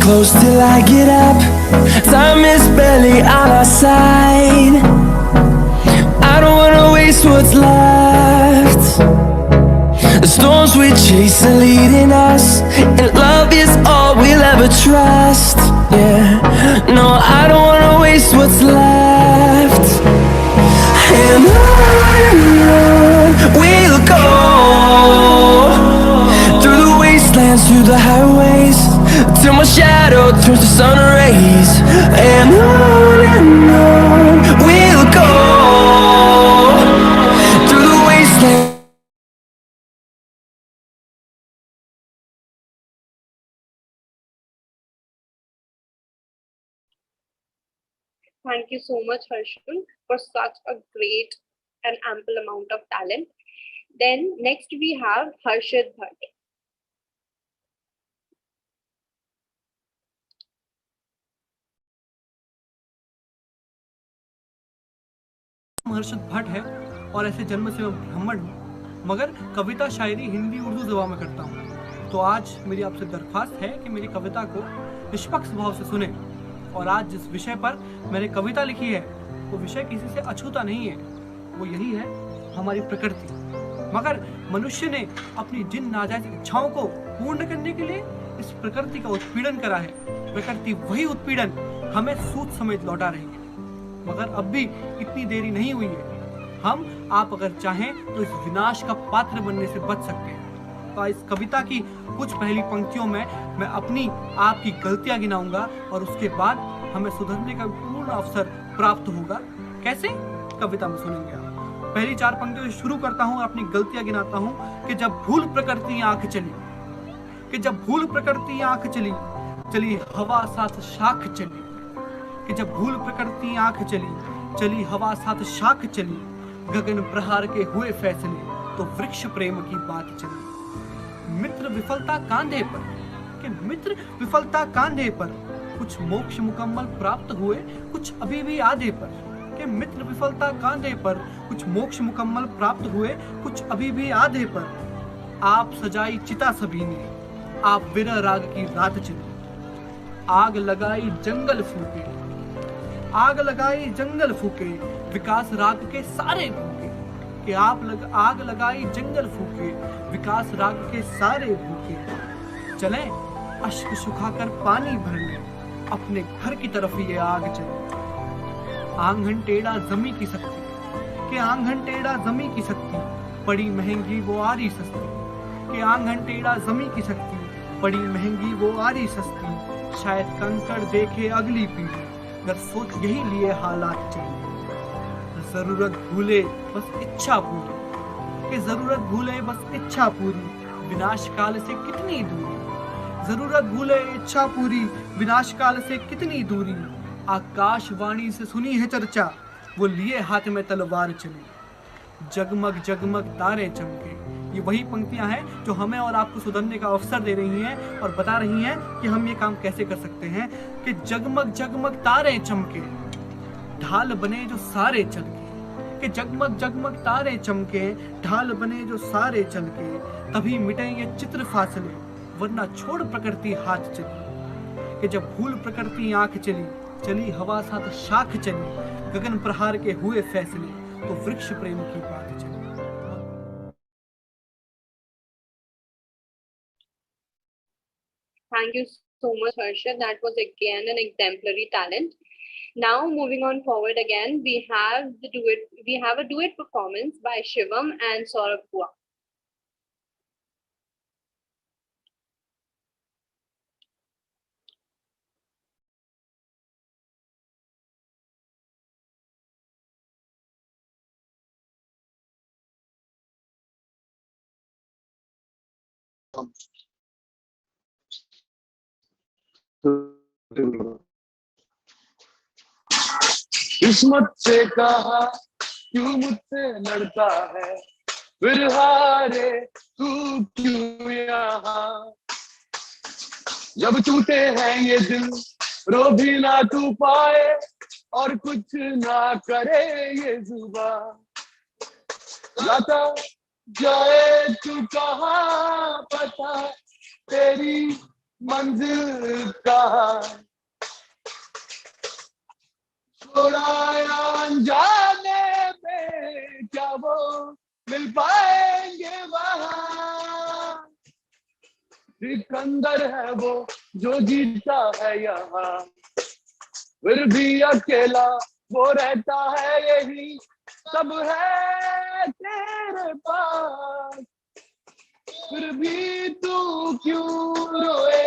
close till I get up. Time is barely on our side. I don't wanna waste what's left. The storms we chase are leading us, and love is all we'll ever trust. Yeah, no, I don't wanna waste what's left. And on we'll go, through the wastelands, through the highways, till my shadow turns to sun rays. And on we'll go, through the wastelands. Thank you so much, Harshul, for such a great and ample amount of talent. Then next we have Harshad Bhatt. Harshad Bhatt है और ऐसे जन्म से मैं ब्राह्मण हूँ, मगर कविता शायरी हिंदी उर्दू ज़बान में करता हूँ। तो आज मेरी आपसे दरख्वास्त है कि मेरी कविता को निष्पक्ष भाव से सुने। और आज जिस विषय पर मैंने कविता लिखी है वो विषय किसी से अछूता नहीं है, वो यही है हमारी प्रकृति। मगर मनुष्य ने अपनी जिन नाजायज इच्छाओं को पूर्ण करने के लिए इस प्रकृति का उत्पीड़न करा है। प्रकृति वही उत्पीड़न हमें सूद समेत लौटा रही है, मगर अब भी इतनी देरी नहीं हुई है। हम आप अगर चाहें तो इस विनाश का पात्र बनने से बच सकते हैं। तो इस कविता की कुछ पहली पंक्तियों में मैं अपनी आपकी गलतियां गिनाऊंगा और उसके बाद हमें सुधरने का पूर्ण अवसर प्राप्त होगा। कैसे? कविता में सुनेंगे आप। पहली 4 पंक्तियों से शुरू करता हूँ और अपनी गलतियां गिनाता हूँ कि जब भूल प्रकृति आंख चली, कि जब भूल प्रकृति आंख चली, चली हवा साथ शाख चली, कि जब भूल प्रकृति आंख चली, चली हवा साथ शाख चली, गगन प्रहार के हुए फैसले तो वृक्ष प्रेम की बात चली। मित्र विफलता कांधे पर, कि मित्र विफलता कांधे पर, कुछ मोक्ष मुकम्मल प्राप्त हुए, कुछ अभी भी आधे पर। कि मित्र विफलता कांधे पर, कुछ मोक्ष मुकम्मल प्राप्त हुए, कुछ अभी भी आधे पर। आप सजाई चिता सभी ने, आप विरह राग की रात चली, आग लगाई जंगल फूके, आग लगाई जंगल फूके, विकास राग के सारे भूखे। कि आग लगाई जंगल फूके, विकास राग के सारे भूखे। चले अश्क सुखाकर पानी भरने, अपने घर की तरफ ये आग चले। आंगन टेढ़ा जमी की शक्ति, कि आंगन टेढ़ा जमी की शक्ति, बड़ी महंगी वो आरी सस्ती। कि आंगन टेढ़ा जमी की शक्ति, बड़ी महंगी वो आरी सस्ती। शायद कंकड़ देखे अगली पीढ़ी, अगर सोच यही लिए हालात चले। जरूरत भूले बस इच्छा पूरी, कि जरूरत भूले बस इच्छा पूरी, विनाश काल से कितनी दूरी। जरूरत भूले इच्छा पूरी, विनाश काल से कितनी दूरी। आकाशवाणी से सुनी है चर्चा, वो लिए हाथ में तलवार चली। जगमग जगमग तारे चमके, ये वही पंक्तियां हैं जो हमें और आपको सुधरने का अवसर दे रही हैं और बता रही हैं कि हम ये काम कैसे कर सकते हैं। कि जगमग जगमग तारे चमके, ढाल बने जो सारे चल के। कि जगमग जगमग तारे चमके, ढाल बने जो सारे चल के, तभी मिटे ये चित्र फासले, वरना छोड़ प्रकृति हाथ चली। कि जब भूल प्रकृति आंख चली, चली हवा साथ शाख चली, गगन प्रहार के हुए फैसले तो वृक्ष प्रेम की बात चली। Thank you so much, Harshad. That was again an exemplary talent. Now, moving on forward again, we have a duet performance by Shivam and Saurabh Bua. किस्मत से कहा क्यों मुझसे लड़ता है, फिर हारे तू क्यों यहाँ। जब टूटे हैं ये दिल रो भी ना तू पाए, और कुछ ना करे ये जुबां। जाता जाए तू कहाँ पता तेरी मंजिल कहाँ, छोड़ा या अनजाने में क्या वो मिल पाएंगे वहाँ। सिकंदर है वो जो जीता है यहाँ, फिर भी अकेला वो रहता है यही, सब है तेरे पास, फिर भी तू क्यों रोए।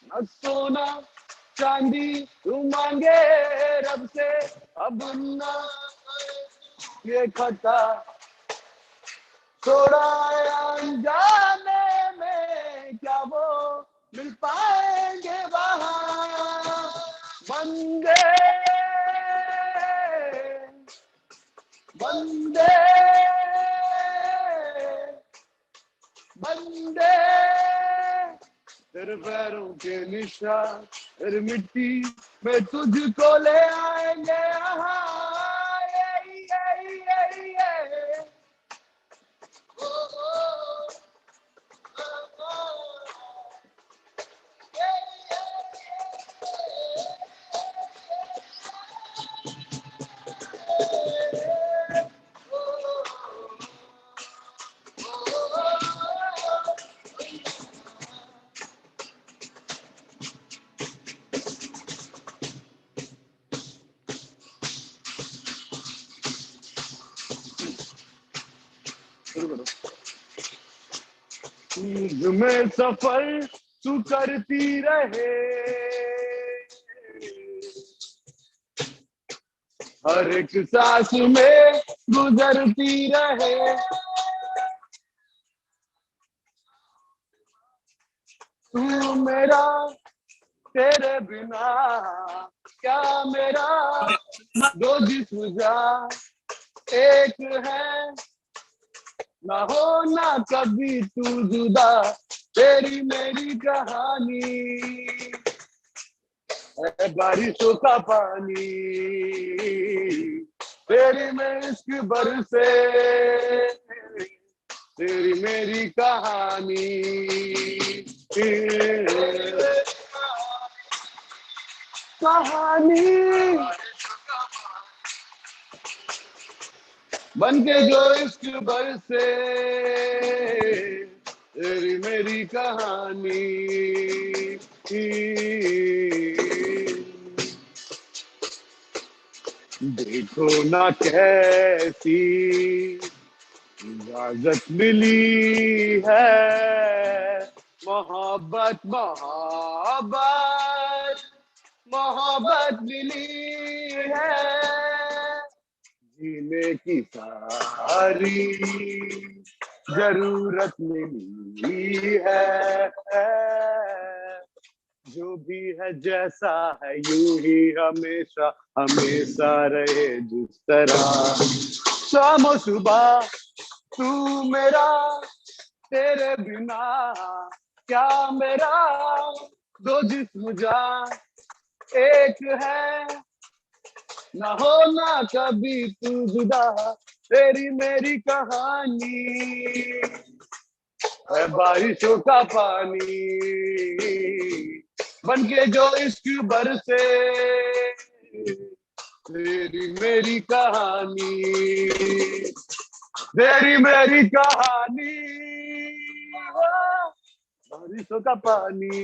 न सोना चांदी तू मांगे रब से, अब ना ये खता, थोड़ा अनजाने में क्या वो मिल पाएंगे वहाँ। बंदे बंदे बंदे, तेरे पैरों के निशान तेरी मिट्टी में तुझको ले आएंगे यहाँ। ये, ये। में सफर तू करती रहे, हर एक सांस में गुजरती रहे, तू मेरा तेरे बिना क्या मेरा, दो जिस्म जा एक है, ना हो ना कभी तू जुदा, तेरी मेरी कहानी है बारिशों का पानी, तेरी में इश्क बरसे, तेरी मेरी कहानी। कहानी बन के जो इश्क बरसे, तेरी मेरी कहानी। देखो ना कैसी इजाजत मिली है, मोहब्बत मोहब्बत मोहब्बत मिली है, जीने की सारी जरूरत मिली है, जो भी है जैसा है यूं ही हमेशा हमेशा रहे जिस तरह, शाम और सुबह तू मेरा, तेरे बिना क्या मेरा, दो जिस्म जा एक है, ना हो ना कभी तू जुदा, तेरी मेरी कहानी है बारिशों का पानी, बन के जो इश्क बरसे, तेरी मेरी कहानी, तेरी मेरी कहानी, बारिशों का पानी,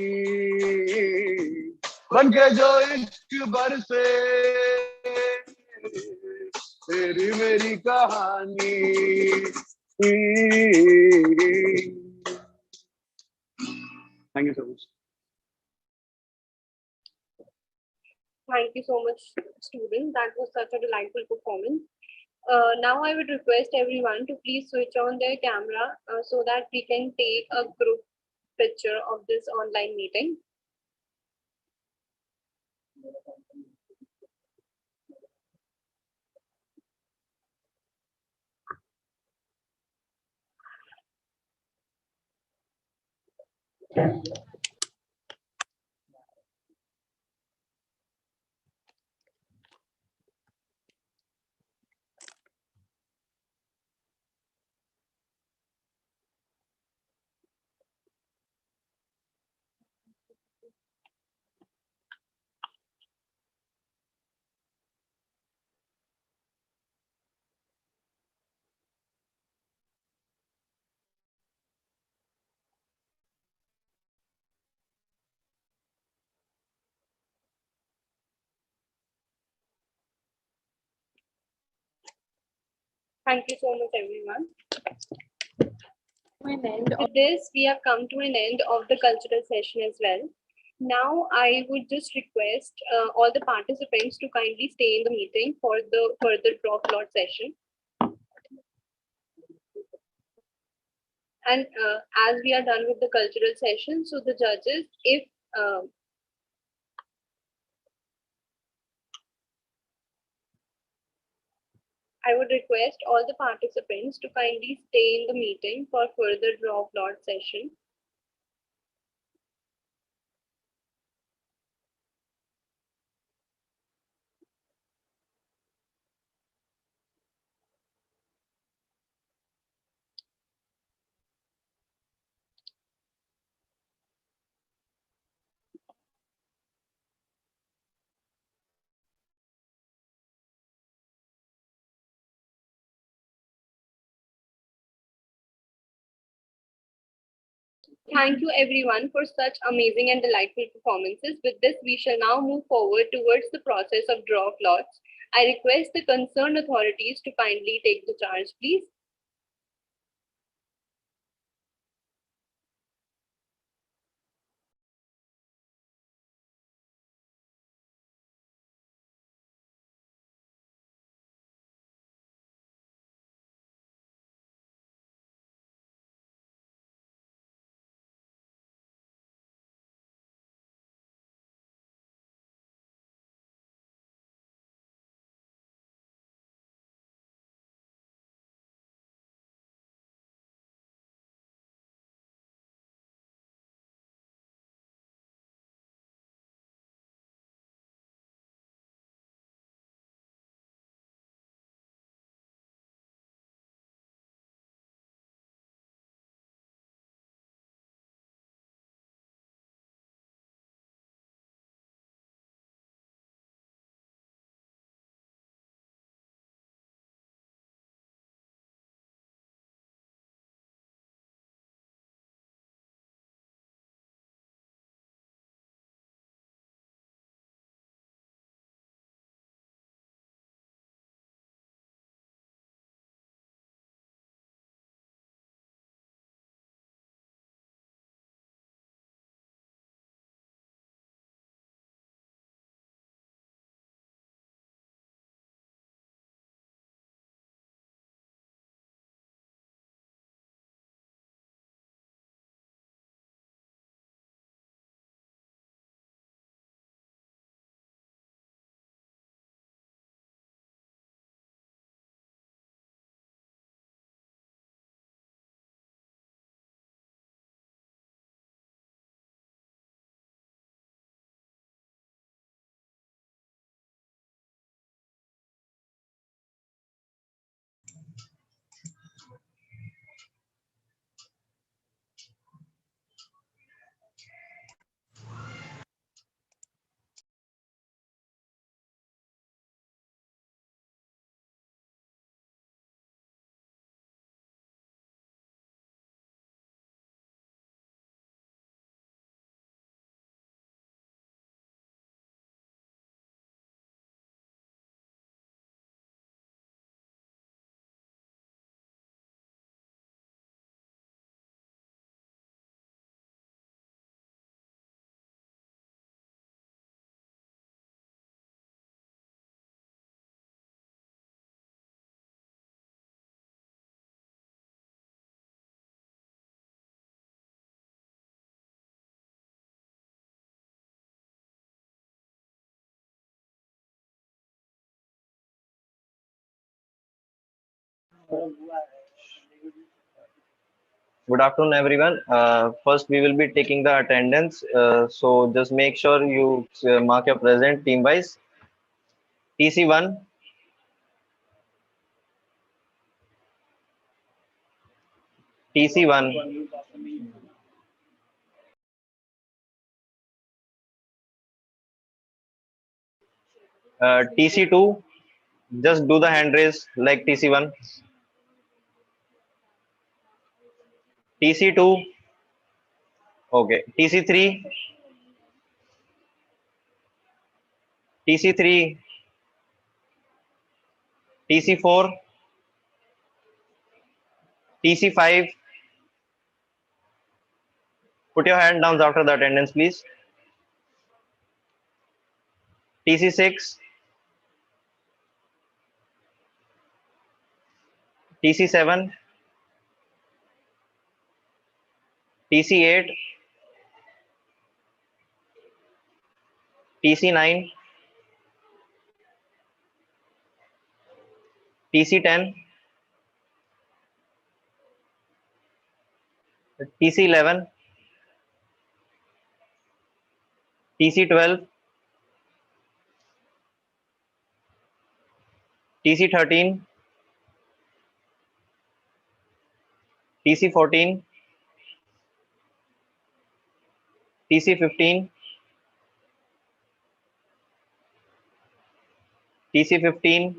बन के जो इश्क बरसे, तेरी मेरी कहानी। Thank you so much. Thank you so much, students. That was such a delightful performance. Now I would request everyone to please switch on their camera so that we can take a group picture of this online meeting. Thank you so much, everyone. With this, we have come to an end of the cultural session as well. Now, I would just request all the participants to kindly stay in the meeting for the further draw plot session. And as we are done with the cultural session, so the judges, if I would request all the participants to kindly stay in the meeting for further draw plot session. Thank you everyone for such amazing and delightful performances. With this, we shall now move forward towards the process of draw plots. I request the concerned authorities to kindly take the charge, please. Good afternoon, everyone. First, we will be taking the attendance. So just make sure you mark your present team wise. TC1, TC1, TC2, just do the hand raise like TC1. TC2, okay. TC3, TC3, TC4, TC5. Put your hand down after the attendance, please. TC6, TC7, TC8, TC9, TC10, TC11, TC12, TC13, TC14, TC15, TC15,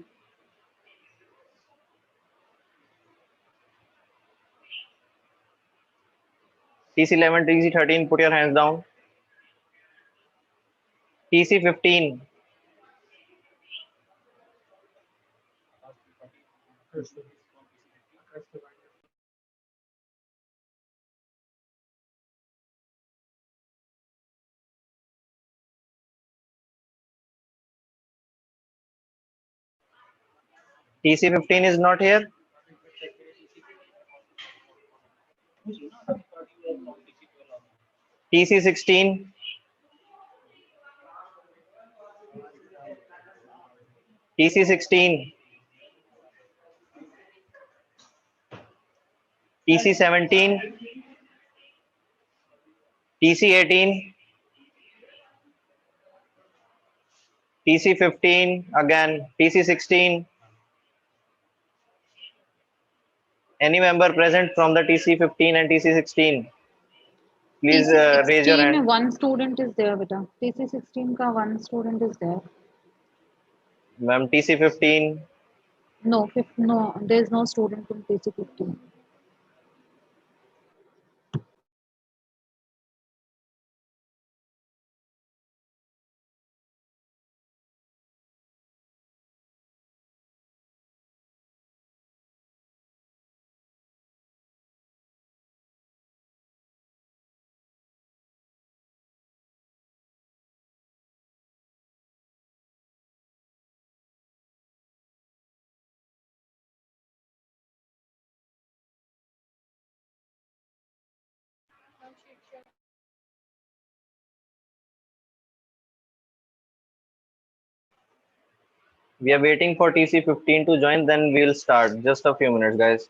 TC11, TC13, put your hands down. TC15, TC15 is not here. TC16, TC16, TC17, TC18, TC15, again, TC16. Any member present from the TC15 and TC16? Please raise your hand. One student is there, beta. TC16 ka one student is there. Ma'am, TC15. No, no, there is no student from TC15. We are waiting for TC15 to join, then we'll start. Just a few minutes, guys.